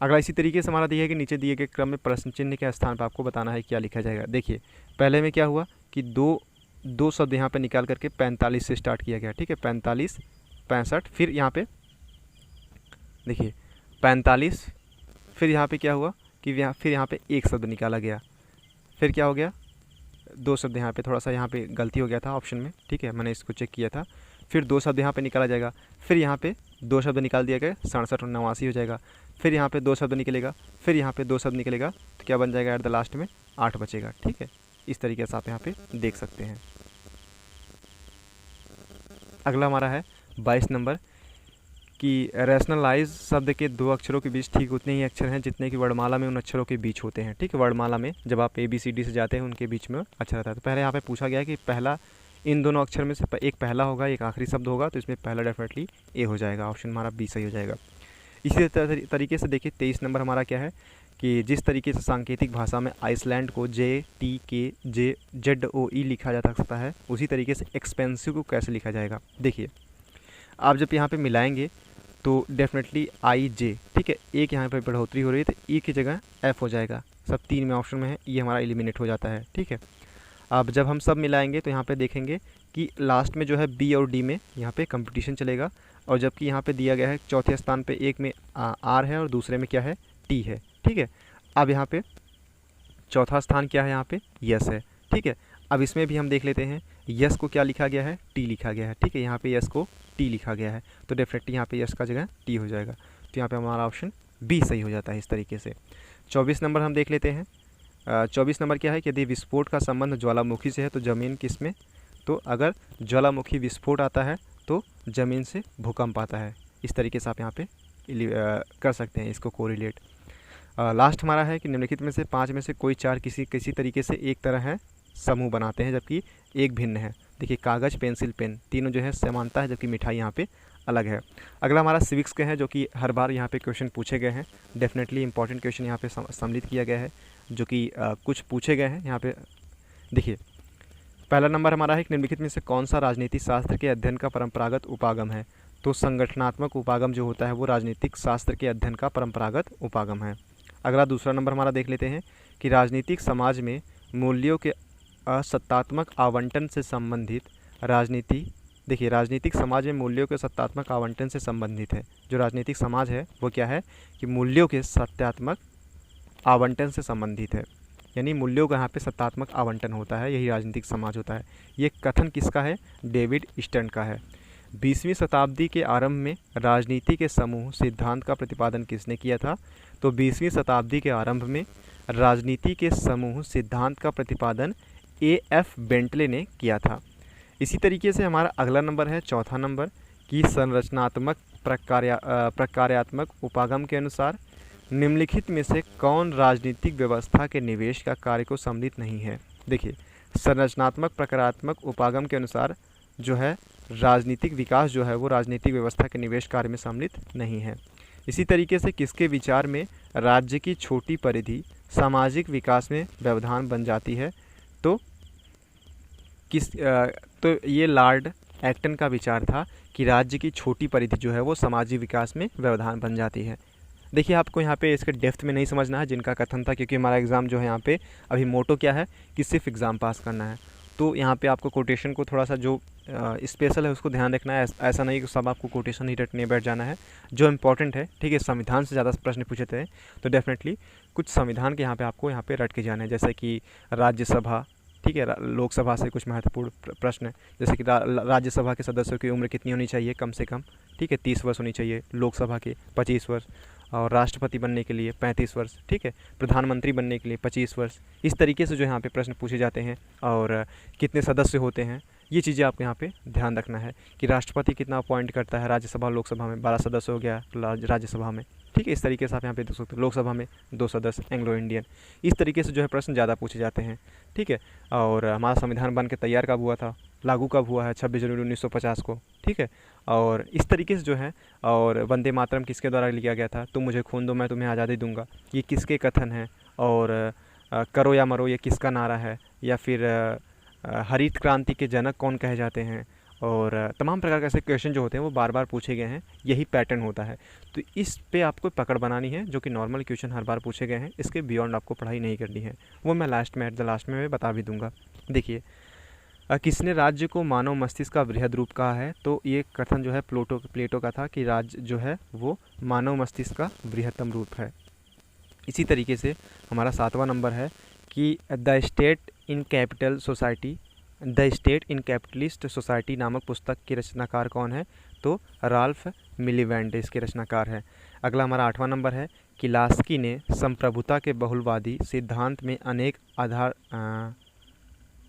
अगला इसी तरीके से हमारा दिया है कि नीचे दिए गए क्रम में प्रश्न चिन्ह के स्थान पर आपको बताना है क्या लिखा जाएगा। देखिए पहले में क्या हुआ कि दो शब्द यहाँ पे निकाल करके 45 से स्टार्ट किया गया, ठीक है, 45, 65, फिर यहाँ पे देखिए 45, फिर यहाँ पे क्या हुआ कि फिर यहाँ पे एक शब्द निकाला गया, फिर क्या हो गया, 2 शब्द यहाँ पे, थोड़ा सा यहाँ पे गलती हो गया था ऑप्शन में, ठीक है, मैंने इसको चेक किया था। फिर 2 शब्द यहाँ पे निकाला जाएगा, फिर यहाँ पे 2 शब्द निकाल दिया गया, 67 और 89 हो जाएगा। फिर यहाँ पे 2 शब्द निकलेगा, फिर यहाँ पे 2 शब्द निकलेगा, तो क्या बन जाएगा, एट द लास्ट में 8 बचेगा, ठीक है। इस तरीके से आप यहाँ पे देख सकते हैं। अगला हमारा है 22 नंबर कि रैशनलाइज शब्द के 2 अक्षरों के बीच ठीक उतने ही अक्षर हैं जितने कि वर्णमाला में उन अक्षरों के बीच होते हैं, ठीक है। वर्णमाला में जब आप ABCD से जाते हैं उनके बीच में अक्षर रहता है। तो पहले यहाँ पे पूछा गया कि पहला इन दोनों अक्षर में से एक पहला होगा, एक आखिरी शब्द होगा, तो इसमें पहला डेफिनेटली ए हो जाएगा, ऑप्शन हमारा बी सही हो जाएगा। इसी तरीके से देखिए 23 नंबर हमारा क्या है कि जिस तरीके से सांकेतिक भाषा में आइसलैंड को JTKJZOE लिखा जा सकता है, उसी तरीके से एक्सपेंसिव को कैसे लिखा जाएगा। देखिए आप जब यहाँ पे मिलाएंगे तो डेफिनेटली IJ, ठीक है, एक यहाँ पे बढ़ोतरी हो रही है तो ई की जगह F हो जाएगा, सब 3 में ऑप्शन में है, ये हमारा एलिमिनेट हो जाता है, ठीक है। अब जब हम सब मिलाएंगे तो यहाँ पे देखेंगे कि लास्ट में जो है B और D में यहाँ पे कंपटीशन चलेगा, और जबकि यहाँ पे दिया गया है चौथे स्थान पे एक में R है और दूसरे में क्या है, T है, ठीक है। अब यहाँ पे चौथा स्थान क्या है, यहाँ पे यस है, ठीक है। अब इसमें भी हम देख लेते हैं, यस को क्या लिखा गया है, टी लिखा गया है, ठीक है। यहाँ पे यस को टी लिखा गया है, तो डेफिनेटली यहाँ पे यस का जगह टी हो जाएगा, तो यहाँ पे हमारा ऑप्शन बी सही हो जाता है इस तरीके से। 24 नंबर हम देख लेते हैं। 24 नंबर क्या है कि यदि विस्फोट का संबंध ज्वालामुखी से है तो ज़मीन किस में, तो अगर ज्वालामुखी विस्फोट आता है तो ज़मीन से भूकंप आता है, इस तरीके से आप यहाँ पे कर सकते हैं इसको कोरिलेट। लास्ट हमारा है कि निम्नलिखित में से 5 में से कोई 4 किसी तरीके से एक तरह है समूह बनाते हैं जबकि एक भिन्न है। देखिए कागज़, पेंसिल, पेन, तीनों जो है समानता है, जबकि मिठाई यहाँ पे अलग है। अगला हमारा सिविक्स के हैं, जो कि हर बार यहाँ पे क्वेश्चन पूछे गए हैं, डेफिनेटली इंपॉर्टेंट क्वेश्चन यहाँ पे सम्मिलित किया गया है, जो कि कुछ पूछे गए हैं यहाँ पे। देखिए पहला नंबर हमारा है कि निम्नलिखित में से कौन सा राजनीतिक शास्त्र के अध्ययन का परंपरागत उपागम है, तो संगठनात्मक उपागम जो होता है वो राजनीतिक शास्त्र के अध्ययन का परंपरागत उपागम है। अगला दूसरा नंबर हमारा देख लेते हैं कि राजनीतिक समाज में मूल्यों के असत्तात्मक आवंटन से संबंधित देखिए राजनीतिक समाज में मूल्यों के सत्तात्मक आवंटन से संबंधित है। जो राजनीतिक समाज है वो क्या है कि मूल्यों के सत्तात्मक आवंटन से संबंधित है, यानी मूल्यों का यहाँ पे सत्तात्मक आवंटन होता है, यही राजनीतिक समाज होता है। ये कथन किसका है, डेविड स्टर्न का है। 20वीं शताब्दी के आरंभ में राजनीति के समूह सिद्धांत का प्रतिपादन किसने किया था, तो 20वीं शताब्दी के आरंभ में राजनीति के समूह सिद्धांत का प्रतिपादन A.F. बेंटले ने किया था। इसी तरीके से हमारा अगला नंबर है चौथा नंबर कि संरचनात्मक प्रकार्यात्मक उपागम के अनुसार निम्नलिखित में से कौन राजनीतिक व्यवस्था के निवेश का कार्य को सम्मिलित नहीं है। देखिए संरचनात्मक प्रकारात्मक उपागम के अनुसार जो है राजनीतिक विकास जो है वो राजनीतिक व्यवस्था के निवेश कार्य में सम्मिलित नहीं है। इसी तरीके से किसके विचार में राज्य की छोटी परिधि सामाजिक विकास में व्यवधान बन जाती है, तो तो ये लॉर्ड एक्टन का विचार था कि राज्य की छोटी परिधि जो है वो सामाजिक विकास में व्यवधान बन जाती है। देखिए आपको यहाँ पे इसके डेप्थ में नहीं समझना है जिनका कथन था, क्योंकि हमारा एग्ज़ाम जो है यहाँ पे अभी मोटो क्या है कि सिर्फ एग्ज़ाम पास करना है, तो यहाँ पे आपको कोटेशन को थोड़ा सा जो स्पेशल है उसको ध्यान रखना है। ऐसा नहीं कि सब आपको कोटेशन ही रटने बैठ जाना है, जो इम्पोर्टेंट है, ठीक है। संविधान से ज़्यादा प्रश्न पूछे थे तो डेफिनेटली कुछ संविधान के यहाँ पे आपको यहाँ पे रट के जाना है, जैसे कि राज्यसभा, ठीक है, लोकसभा से कुछ महत्वपूर्ण प्रश्न है, जैसे कि राज्यसभा के सदस्यों की उम्र कितनी होनी चाहिए, कम से कम, ठीक है, 30 वर्ष होनी चाहिए, लोकसभा के 25 वर्ष, और राष्ट्रपति बनने के लिए 35 वर्ष, ठीक है, प्रधानमंत्री बनने के लिए 25 वर्ष। इस तरीके से जो यहाँ पे प्रश्न पूछे जाते हैं और कितने सदस्य होते हैं, ये चीज़ें आपको यहाँ पे ध्यान रखना है कि राष्ट्रपति कितना अपॉइंट करता है। राज्यसभा लोकसभा में 12 सदस्य हो गया राज्यसभा में, ठीक है। इस तरीके से आप यहाँ पे देख सकते हो, लोकसभा में 2 सदस्य, एंग्लो इंडियन। इस तरीके से जो है प्रश्न ज़्यादा पूछे जाते हैं, ठीक है। और हमारा संविधान बन के तैयार कब हुआ था, लागू कब हुआ है, 26 जनवरी 1950 को, ठीक है। और इस तरीके से जो है, और वंदे मातरम किसके द्वारा लिया गया था, तुम मुझे खून दो मैं तुम्हें आज़ादी दूंगा, ये किसके कथन है। और करो या मरो ये किसका नारा है, या फिर हरित क्रांति के जनक कौन कहे जाते हैं। और तमाम प्रकार के ऐसे क्वेश्चन जो होते हैं वो बार बार पूछे गए हैं, यही पैटर्न होता है। तो इस पे आपको पकड़ बनानी है, जो कि नॉर्मल क्वेश्चन हर बार पूछे गए हैं, इसके बियॉन्ड आपको पढ़ाई नहीं करनी है। वो मैं लास्ट में, एट द लास्ट में मैं बता भी दूंगा। देखिए, किसने राज्य को मानव मस्तिष्क का बृहद रूप कहा है, तो ये कथन जो है प्लेटो का था कि राज्य जो है वो मानव मस्तिष्क का बृहत्तम रूप है। इसी तरीके से हमारा 7वां नंबर है कि the state in capitalist society नामक पुस्तक के रचनाकार कौन है, तो राल्फ मिलीवेंड इसके रचनाकार है। अगला हमारा 8वां नंबर है कि लास्की ने संप्रभुता के बहुलवादी सिद्धांत में अनेक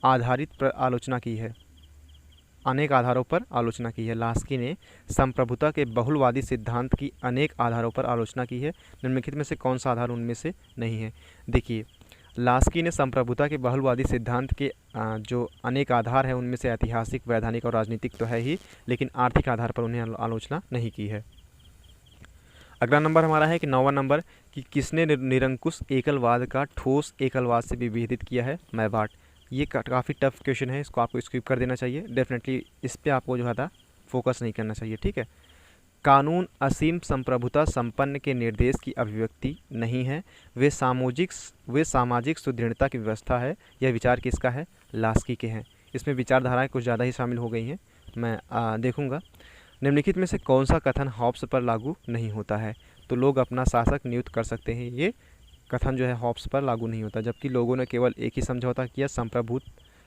आलोचना की है, अनेक आधारों पर आलोचना की है। लास्की ने संप्रभुता के बहुलवादी सिद्धांत की अनेक आधारों पर आलोचना की है। निम्नलिखित में से कौन सा आधार उनमें से नहीं है। देखिए, लास्की ने संप्रभुता के बहुलवादी सिद्धांत के जो अनेक आधार हैं उनमें से ऐतिहासिक, वैधानिक और राजनीतिक तो है ही, लेकिन आर्थिक आधार पर उन्हें आलोचना नहीं की है। अगला नंबर हमारा है कि 9वां नंबर कि किसने निरंकुश एकलवाद का ठोस एकलवाद से विभेदित किया है, मैवार्ट। ये काफ़ी टफ क्वेश्चन है, इसको आपको स्किप कर देना चाहिए। डेफिनेटली इस पे आपको जो है फोकस नहीं करना चाहिए, ठीक है। कानून असीम संप्रभुता संपन्न के निर्देश की अभिव्यक्ति नहीं है, वे सामाजिक सुदृढ़ता की व्यवस्था है। यह विचार किसका है, लास्की के हैं। इसमें विचारधाराएं कुछ ज़्यादा ही शामिल हो गई हैं, मैं देखूंगा। निम्नलिखित में से कौन सा कथन हॉब्स पर लागू नहीं होता है, तो लोग अपना शासक नियुक्त कर सकते हैं, ये कथन जो है हॉब्स पर लागू नहीं होता। जबकि लोगों ने केवल एक ही समझौता किया,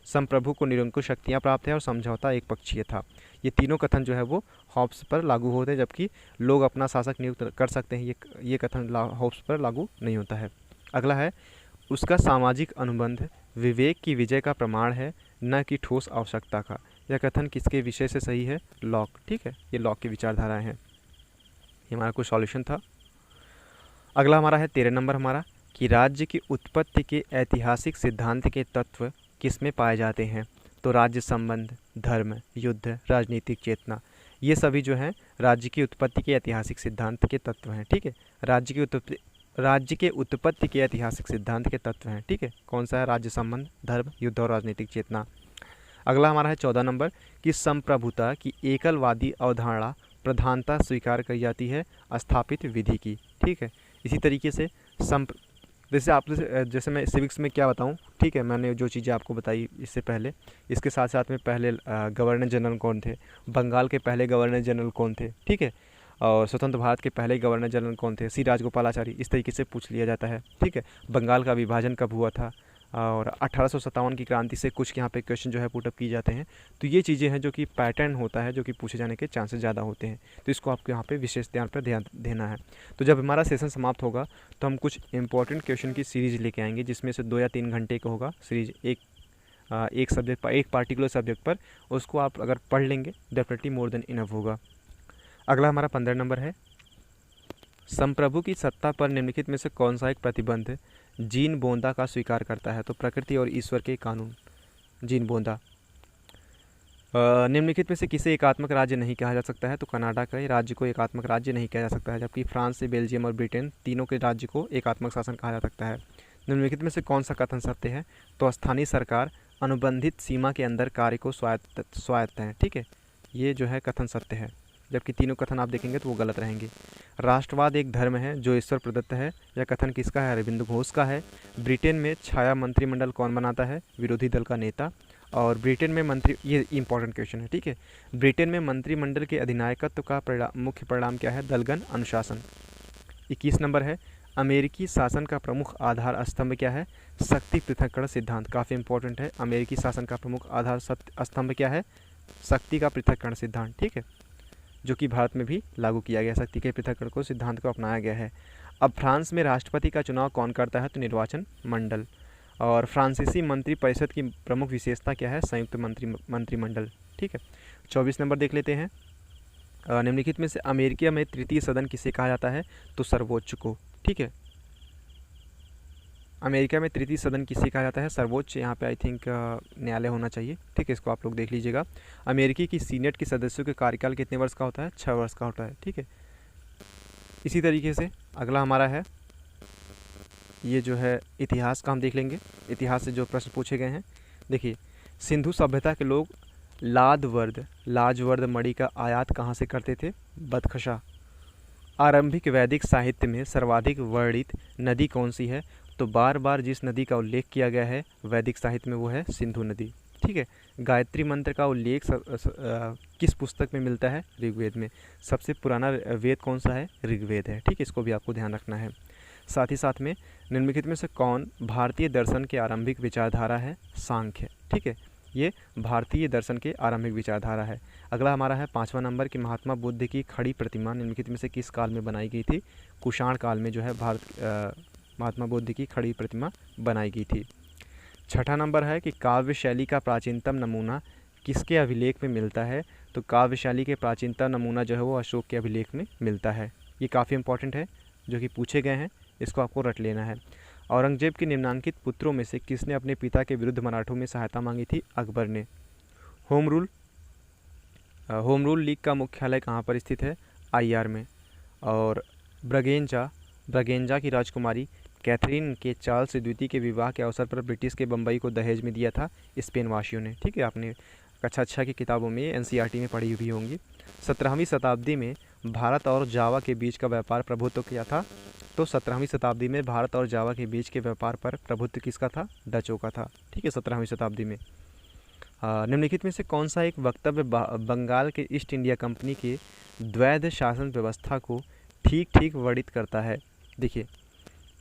संप्रभु को निरंकुश शक्तियाँ प्राप्त है और समझौता एक पक्षीय था। ये तीनों कथन जो है वो हॉब्स पर लागू होते हैं, जबकि लोग अपना शासक नियुक्त कर सकते हैं, ये कथन हॉब्स पर लागू नहीं होता है। अगला है, उसका सामाजिक अनुबंध विवेक की विजय का प्रमाण है, न कि ठोस आवश्यकता का। यह कथन किसके विषय से सही है, लॉक, ठीक है। ये लॉक की विचारधाराएं हैं। ये हमारा कुछ सॉल्यूशन था। अगला हमारा है 13 नंबर हमारा कि राज्य की उत्पत्ति के ऐतिहासिक सिद्धांत के तत्व किसमें पाए जाते हैं, तो राज्य संबंध, धर्म, युद्ध, राजनीतिक चेतना, ये सभी जो हैं राज्य की उत्पत्ति के ऐतिहासिक सिद्धांत के तत्व हैं, ठीक है। राज्य के उत्पत्ति के ऐतिहासिक सिद्धांत के तत्व हैं, ठीक है। कौन सा है, राज्य संबंध, धर्म, युद्ध और राजनीतिक चेतना। अगला हमारा है 14 नंबर कि संप्रभुता की एकलवादी अवधारणा प्रधानता स्वीकार की जाती है स्थापित विधि की, ठीक है। इसी तरीके से जैसे मैं सिविक्स में क्या बताऊं, ठीक है, मैंने जो चीज़ें आपको बताई इससे पहले, इसके साथ साथ में पहले गवर्नर जनरल कौन थे, बंगाल के पहले गवर्नर जनरल कौन थे, ठीक है, और स्वतंत्र भारत के पहले गवर्नर जनरल कौन थे, सी राजगोपालाचारी। इस तरीके से पूछ लिया जाता है, ठीक है। बंगाल का विभाजन कब हुआ था, और 1857 की क्रांति से कुछ यहाँ पे क्वेश्चन जो है पुटअप किए जाते हैं। तो ये चीज़ें हैं जो कि पैटर्न होता है, जो कि पूछे जाने के चांसेस ज़्यादा होते हैं, तो इसको आपको यहाँ पे विशेष ध्यान देना है। तो जब हमारा सेशन समाप्त होगा तो हम कुछ इंपॉर्टेंट क्वेश्चन की सीरीज़ लेके आएंगे, जिसमें से 2 या 3 घंटे का होगा सीरीज, एक सब्जेक्ट पर, एक पार्टिकुलर सब्जेक्ट पर। उसको आप अगर पढ़ लेंगे डेफिनेटली मोर देन इनफ होगा। अगला हमारा 15 नंबर है, संप्रभु की सत्ता पर निम्नलिखित में से कौन सा एक प्रतिबंध जीन बोंदा का स्वीकार करता है, तो प्रकृति और ईश्वर के कानून, जीन बोंदा। निम्नलिखित में से किसे एकात्मक राज्य नहीं कहा जा सकता है, तो कनाडा के राज्य को एकात्मक राज्य नहीं कहा जा सकता है, जबकि फ्रांस से बेल्जियम और ब्रिटेन तीनों के राज्य को एकात्मक शासन कहा जा सकता है। निम्नलिखित में से कौन सा कथन सत्य है, तो स्थानीय सरकार अनुबंधित सीमा के अंदर कार्य को स्वायत्त है, ठीक है। ये जो है कथन सत्य है, जबकि तीनों कथन आप देखेंगे तो वो गलत रहेंगे। राष्ट्रवाद एक धर्म है जो ईश्वर प्रदत्त है, यह कथन किसका है, अरविंद घोष का है। ब्रिटेन में छाया मंत्रिमंडल कौन बनाता है, विरोधी दल का नेता। और ब्रिटेन में ये इंपॉर्टेंट क्वेश्चन है, ठीक है। ब्रिटेन में मंत्रिमंडल के अधिनायकत्व का मुख्य परिणाम क्या है, दलगन अनुशासन। 21 नंबर है, अमेरिकी शासन का प्रमुख आधार स्तंभ क्या है, शक्ति पृथक्करण सिद्धांत। काफ़ी इंपॉर्टेंट है, अमेरिकी शासन का प्रमुख आधार स्तंभ क्या है, शक्ति का पृथक्करण सिद्धांत, ठीक है, जो कि भारत में भी लागू किया गया। शक्ति के पृथक्करण को सिद्धांत को अपनाया गया है। अब फ्रांस में राष्ट्रपति का चुनाव कौन करता है? तो निर्वाचन मंडल। और फ्रांसीसी मंत्रिपरिषद की प्रमुख विशेषता क्या है? संयुक्त मंत्रिमंडल। ठीक है, 24 नंबर देख लेते हैं। निम्नलिखित में से अमेरिका में तृतीय सदन किसे कहा जाता है? तो सर्वोच्च को। ठीक है, अमेरिका में तृतीय सदन किसे कहा जाता है? सर्वोच्च। यहाँ पे आई थिंक न्यायालय होना चाहिए। ठीक है, इसको आप लोग देख लीजिएगा। अमेरिकी की सीनेट के सदस्यों के कार्यकाल कितने वर्ष का होता है? 6 वर्ष का होता है। ठीक है, इसी तरीके से अगला हमारा है, ये जो है इतिहास का हम देख लेंगे। इतिहास से जो प्रश्न पूछे गए हैं, देखिए, सिंधु सभ्यता के लोग लाजवर्द मणि का आयात कहाँ से करते थे? बदख्शा। आरंभिक वैदिक साहित्य में सर्वाधिक वर्णित नदी कौन सी है? तो बार बार जिस नदी का उल्लेख किया गया है वैदिक साहित्य में वो है सिंधु नदी। ठीक है, गायत्री मंत्र का उल्लेख किस पुस्तक में मिलता है? ऋग्वेद में। सबसे पुराना वेद कौन सा है? ऋग्वेद है। ठीक है, इसको भी आपको ध्यान रखना है। साथ ही साथ में निम्नलिखित में से कौन भारतीय दर्शन के आरंभिक विचारधारा है? सांख्य। ठीक है, ये भारतीय दर्शन के आरंभिक विचारधारा है। अगला हमारा है 5वां नंबर कि महात्मा बुद्ध की खड़ी प्रतिमा निम्नलिखित में से किस काल में बनाई गई थी? कुषाण काल में जो है महात्मा बुद्ध की खड़ी प्रतिमा बनाई गई थी। 6ठा नंबर है कि काव्य शैली का प्राचीनतम नमूना किसके अभिलेख में मिलता है? तो काव्य शैली के प्राचीनतम नमूना जो है वो अशोक के अभिलेख में मिलता है। ये काफ़ी इंपॉर्टेंट है, जो कि पूछे गए हैं, इसको आपको रट लेना है। औरंगजेब के निम्नांकित पुत्रों में से किसने अपने पिता के विरुद्ध मराठों में सहायता मांगी थी? अकबर ने। होम रूल लीग का मुख्यालय कहाँ पर स्थित है? आईआर में। और ब्रगेंजा की राजकुमारी कैथरीन के चार्ल्स द्वितीय के विवाह के अवसर पर ब्रिटिश के बम्बई को दहेज में दिया था स्पेन वासियों ने। ठीक है, आपने कक्षा 6 की किताबों में एनसीईआरटी में पढ़ी हुई होंगी। 17वीं शताब्दी में भारत और जावा के बीच का व्यापार प्रभुत्व किया था? तो 17वीं शताब्दी में भारत और जावा के बीच के व्यापार पर प्रभुत्व किसका था? डचों का था। ठीक है, 17वीं शताब्दी में। निम्नलिखित में से कौन सा एक वक्तव्य बंगाल के ईस्ट इंडिया कंपनी के द्वैध शासन व्यवस्था को ठीक ठीक वर्णित करता है? देखिए,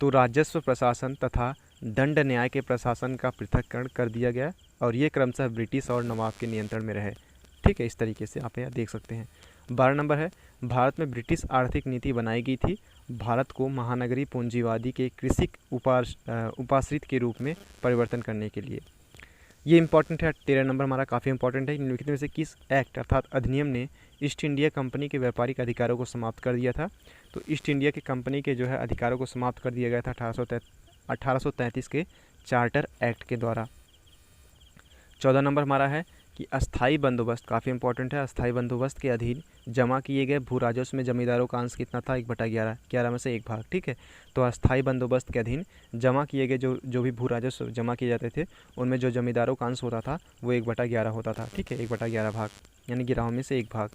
तो राजस्व प्रशासन तथा दंड न्याय के प्रशासन का पृथक्करण कर दिया गया और ये क्रमशः ब्रिटिश और नवाब के नियंत्रण में रहे। ठीक है, इस तरीके से आप यहाँ देख सकते हैं। 12 नंबर है, भारत में ब्रिटिश आर्थिक नीति बनाई गई थी भारत को महानगरीय पूंजीवादी के कृषि उपाश्रित के रूप में परिवर्तन करने के लिए। ये इंपॉर्टेंट है। 13 नंबर हमारा काफ़ी इंपॉर्टेंट है। निम्नलिखित में से किस एक्ट अर्थात अधिनियम ने ईस्ट इंडिया कंपनी के व्यापारिक अधिकारों को समाप्त कर दिया था? तो ईस्ट इंडिया की कंपनी के जो है अधिकारों को समाप्त कर दिया गया था 1833 के चार्टर एक्ट के द्वारा। 14 नंबर हमारा है कि अस्थाई बंदोबस्त, काफ़ी इंपॉर्टेंट है। अस्थाई बंदोबस्त के अधीन जमा किए गए भू राजस्व में जमींदारों का अंश कितना था? 1/11, 11 में से 1 भाग। ठीक है, तो अस्थाई बंदोबस्त के अधीन जमा किए गए जो भी भू राजस्व जमा किए जाते थे उनमें जो जमींदारों का अंश होता था वो 1/11 होता था। ठीक है, 1/11 भाग, यानी 11 में से 1 भाग।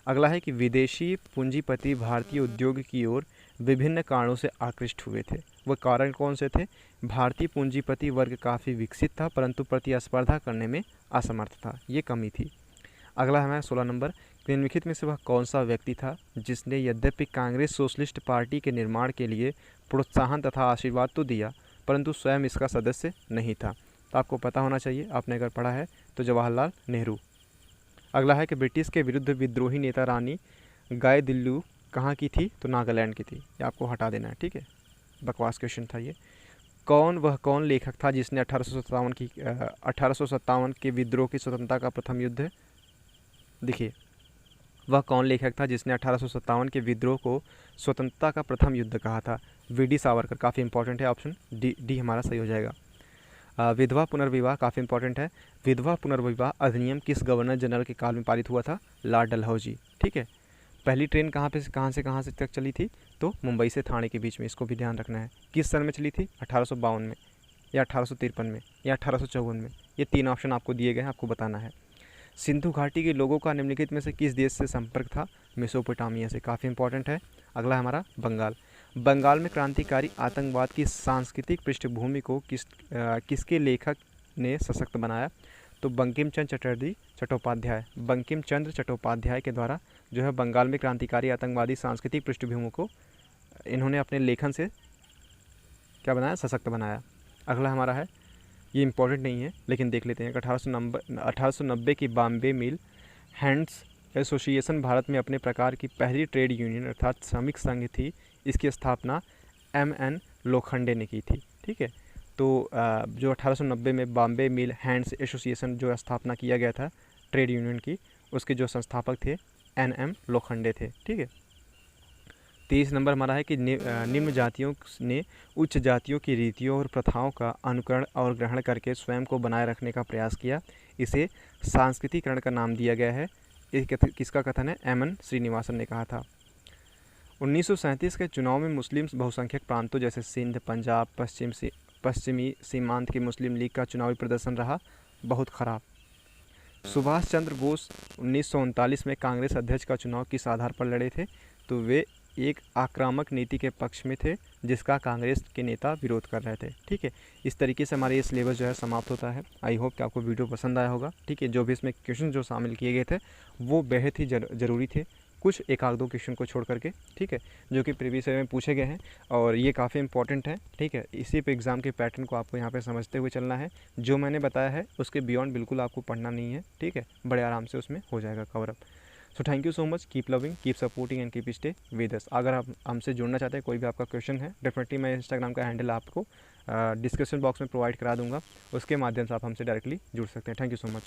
अगला है कि विदेशी पूंजीपति भारतीय उद्योग की ओर विभिन्न कारणों से आकृष्ट हुए थे। वह कारण कौन से थे? भारतीय पूंजीपति वर्ग काफ़ी विकसित था परंतु प्रतिस्पर्धा करने में असमर्थ था, ये कमी थी। अगला हमारा 16 नंबर, निम्नलिखित में से वह कौन सा व्यक्ति था जिसने यद्यपि कांग्रेस सोशलिस्ट पार्टी के निर्माण के लिए प्रोत्साहन तथा आशीर्वाद तो दिया परंतु स्वयं इसका सदस्य नहीं था? तो आपको पता होना चाहिए, आपने अगर पढ़ा है तो जवाहरलाल नेहरू। अगला है कि ब्रिटिश के विरुद्ध विद्रोही नेता रानी गायदिल्लू कहाँ की थी? तो नागालैंड की थी। ये आपको हटा देना है। ठीक है, बकवास क्वेश्चन था ये। कौन लेखक था जिसने 1857 के विद्रोह की स्वतंत्रता का प्रथम युद्ध? देखिए, वह कौन लेखक था जिसने 1857 के विद्रोह को स्वतंत्रता का प्रथम युद्ध कहा था? वी.डी. सावरकर। काफ़ी इंपॉर्टेंट है, ऑप्शन डी हमारा सही हो जाएगा। विधवा पुनर्विवाह काफ़ी इंपॉर्टेंट है। विधवा पुनर्विवाह अधिनियम किस गवर्नर जनरल के काल में पारित हुआ था? लॉर्ड डलहौजी। ठीक है, पहली ट्रेन कहाँ से तक चली थी? तो मुंबई से ठाणे के बीच में, इसको भी ध्यान रखना है। किस सन में चली थी? 1852 में या 1853 में या 1854 में? ये 3 ऑप्शन आपको दिए गए हैं, आपको बताना है। सिंधु घाटी के लोगों का निम्नलिखित में से किस देश से संपर्क था? मेसोपोटामिया से। काफ़ी इंपॉर्टेंट है। अगला हमारा बंगाल में क्रांतिकारी आतंकवाद की सांस्कृतिक पृष्ठभूमि को किसके लेखक ने सशक्त बनाया? तो बंकिम चंद्र चट्टोपाध्याय के द्वारा जो है बंगाल में क्रांतिकारी आतंकवादी सांस्कृतिक पृष्ठभूमि को इन्होंने अपने लेखन से क्या बनाया? सशक्त बनाया। अगला हमारा है, ये इंपॉर्टेंट नहीं है लेकिन देख लेते हैं। 1890 की बॉम्बे मिल हैंड्स एसोसिएशन भारत में अपने प्रकार की पहली ट्रेड यूनियन अर्थात श्रमिक संघ थी। इसकी स्थापना एम.एन. लोखंडे ने की थी। ठीक है, तो जो 1890 में बॉम्बे मिल हैंड्स एसोसिएशन जो स्थापना किया गया था ट्रेड यूनियन की, उसके जो संस्थापक थे एन.एम. लोखंडे थे। ठीक है, 23 नंबर हमारा है कि निम्न जातियों ने उच्च जातियों की रीतियों और प्रथाओं का अनुकरण और ग्रहण करके स्वयं को बनाए रखने का प्रयास किया। इसे सांस्कृतिकरण का नाम दिया गया है। किसका कथन है? एम.एन. श्रीनिवासन ने कहा था। 1937 के चुनाव में मुस्लिम बहुसंख्यक प्रांतों जैसे सिंध, पंजाब, पश्चिमी सीमांत की मुस्लिम लीग का चुनावी प्रदर्शन रहा बहुत खराब। सुभाष चंद्र बोस 1939 में कांग्रेस अध्यक्ष का चुनाव किस आधार पर लड़े थे? तो वे एक आक्रामक नीति के पक्ष में थे जिसका कांग्रेस के नेता विरोध कर रहे थे। ठीक है, इस तरीके से हमारा ये सिलेबस जो है समाप्त होता है। आई होप कि आपको वीडियो पसंद आया होगा। ठीक है, जो भी इसमें क्वेश्चन जो शामिल किए गए थे वो बेहद ही ज़रूरी थे, कुछ एक आध दो क्वेश्चन को छोड़ करके। ठीक है, जो कि प्रीवियस ईयर में पूछे गए हैं और ये काफ़ी इंपॉर्टेंट है। ठीक है, इसी पे एग्ज़ाम के पैटर्न को आपको यहाँ पे समझते हुए चलना है। जो मैंने बताया है उसके बियॉन्ड बिल्कुल आपको पढ़ना नहीं है। ठीक है, बड़े आराम से उसमें हो जाएगा cover up. So thank you so much, keep loving, keep supporting and keep stay with us. अगर आप हमसे जुड़ना चाहते हैं, कोई भी आपका क्वेश्चन है, डेफिनेटली मैं इंस्टाग्राम का हैंडल आपको डिस्क्रिप्शन बॉक्स में प्रोवाइड करा दूंगा, उसके माध्यम से आप हमसे डायरेक्टली जुड़ सकते हैं। Thank you so much.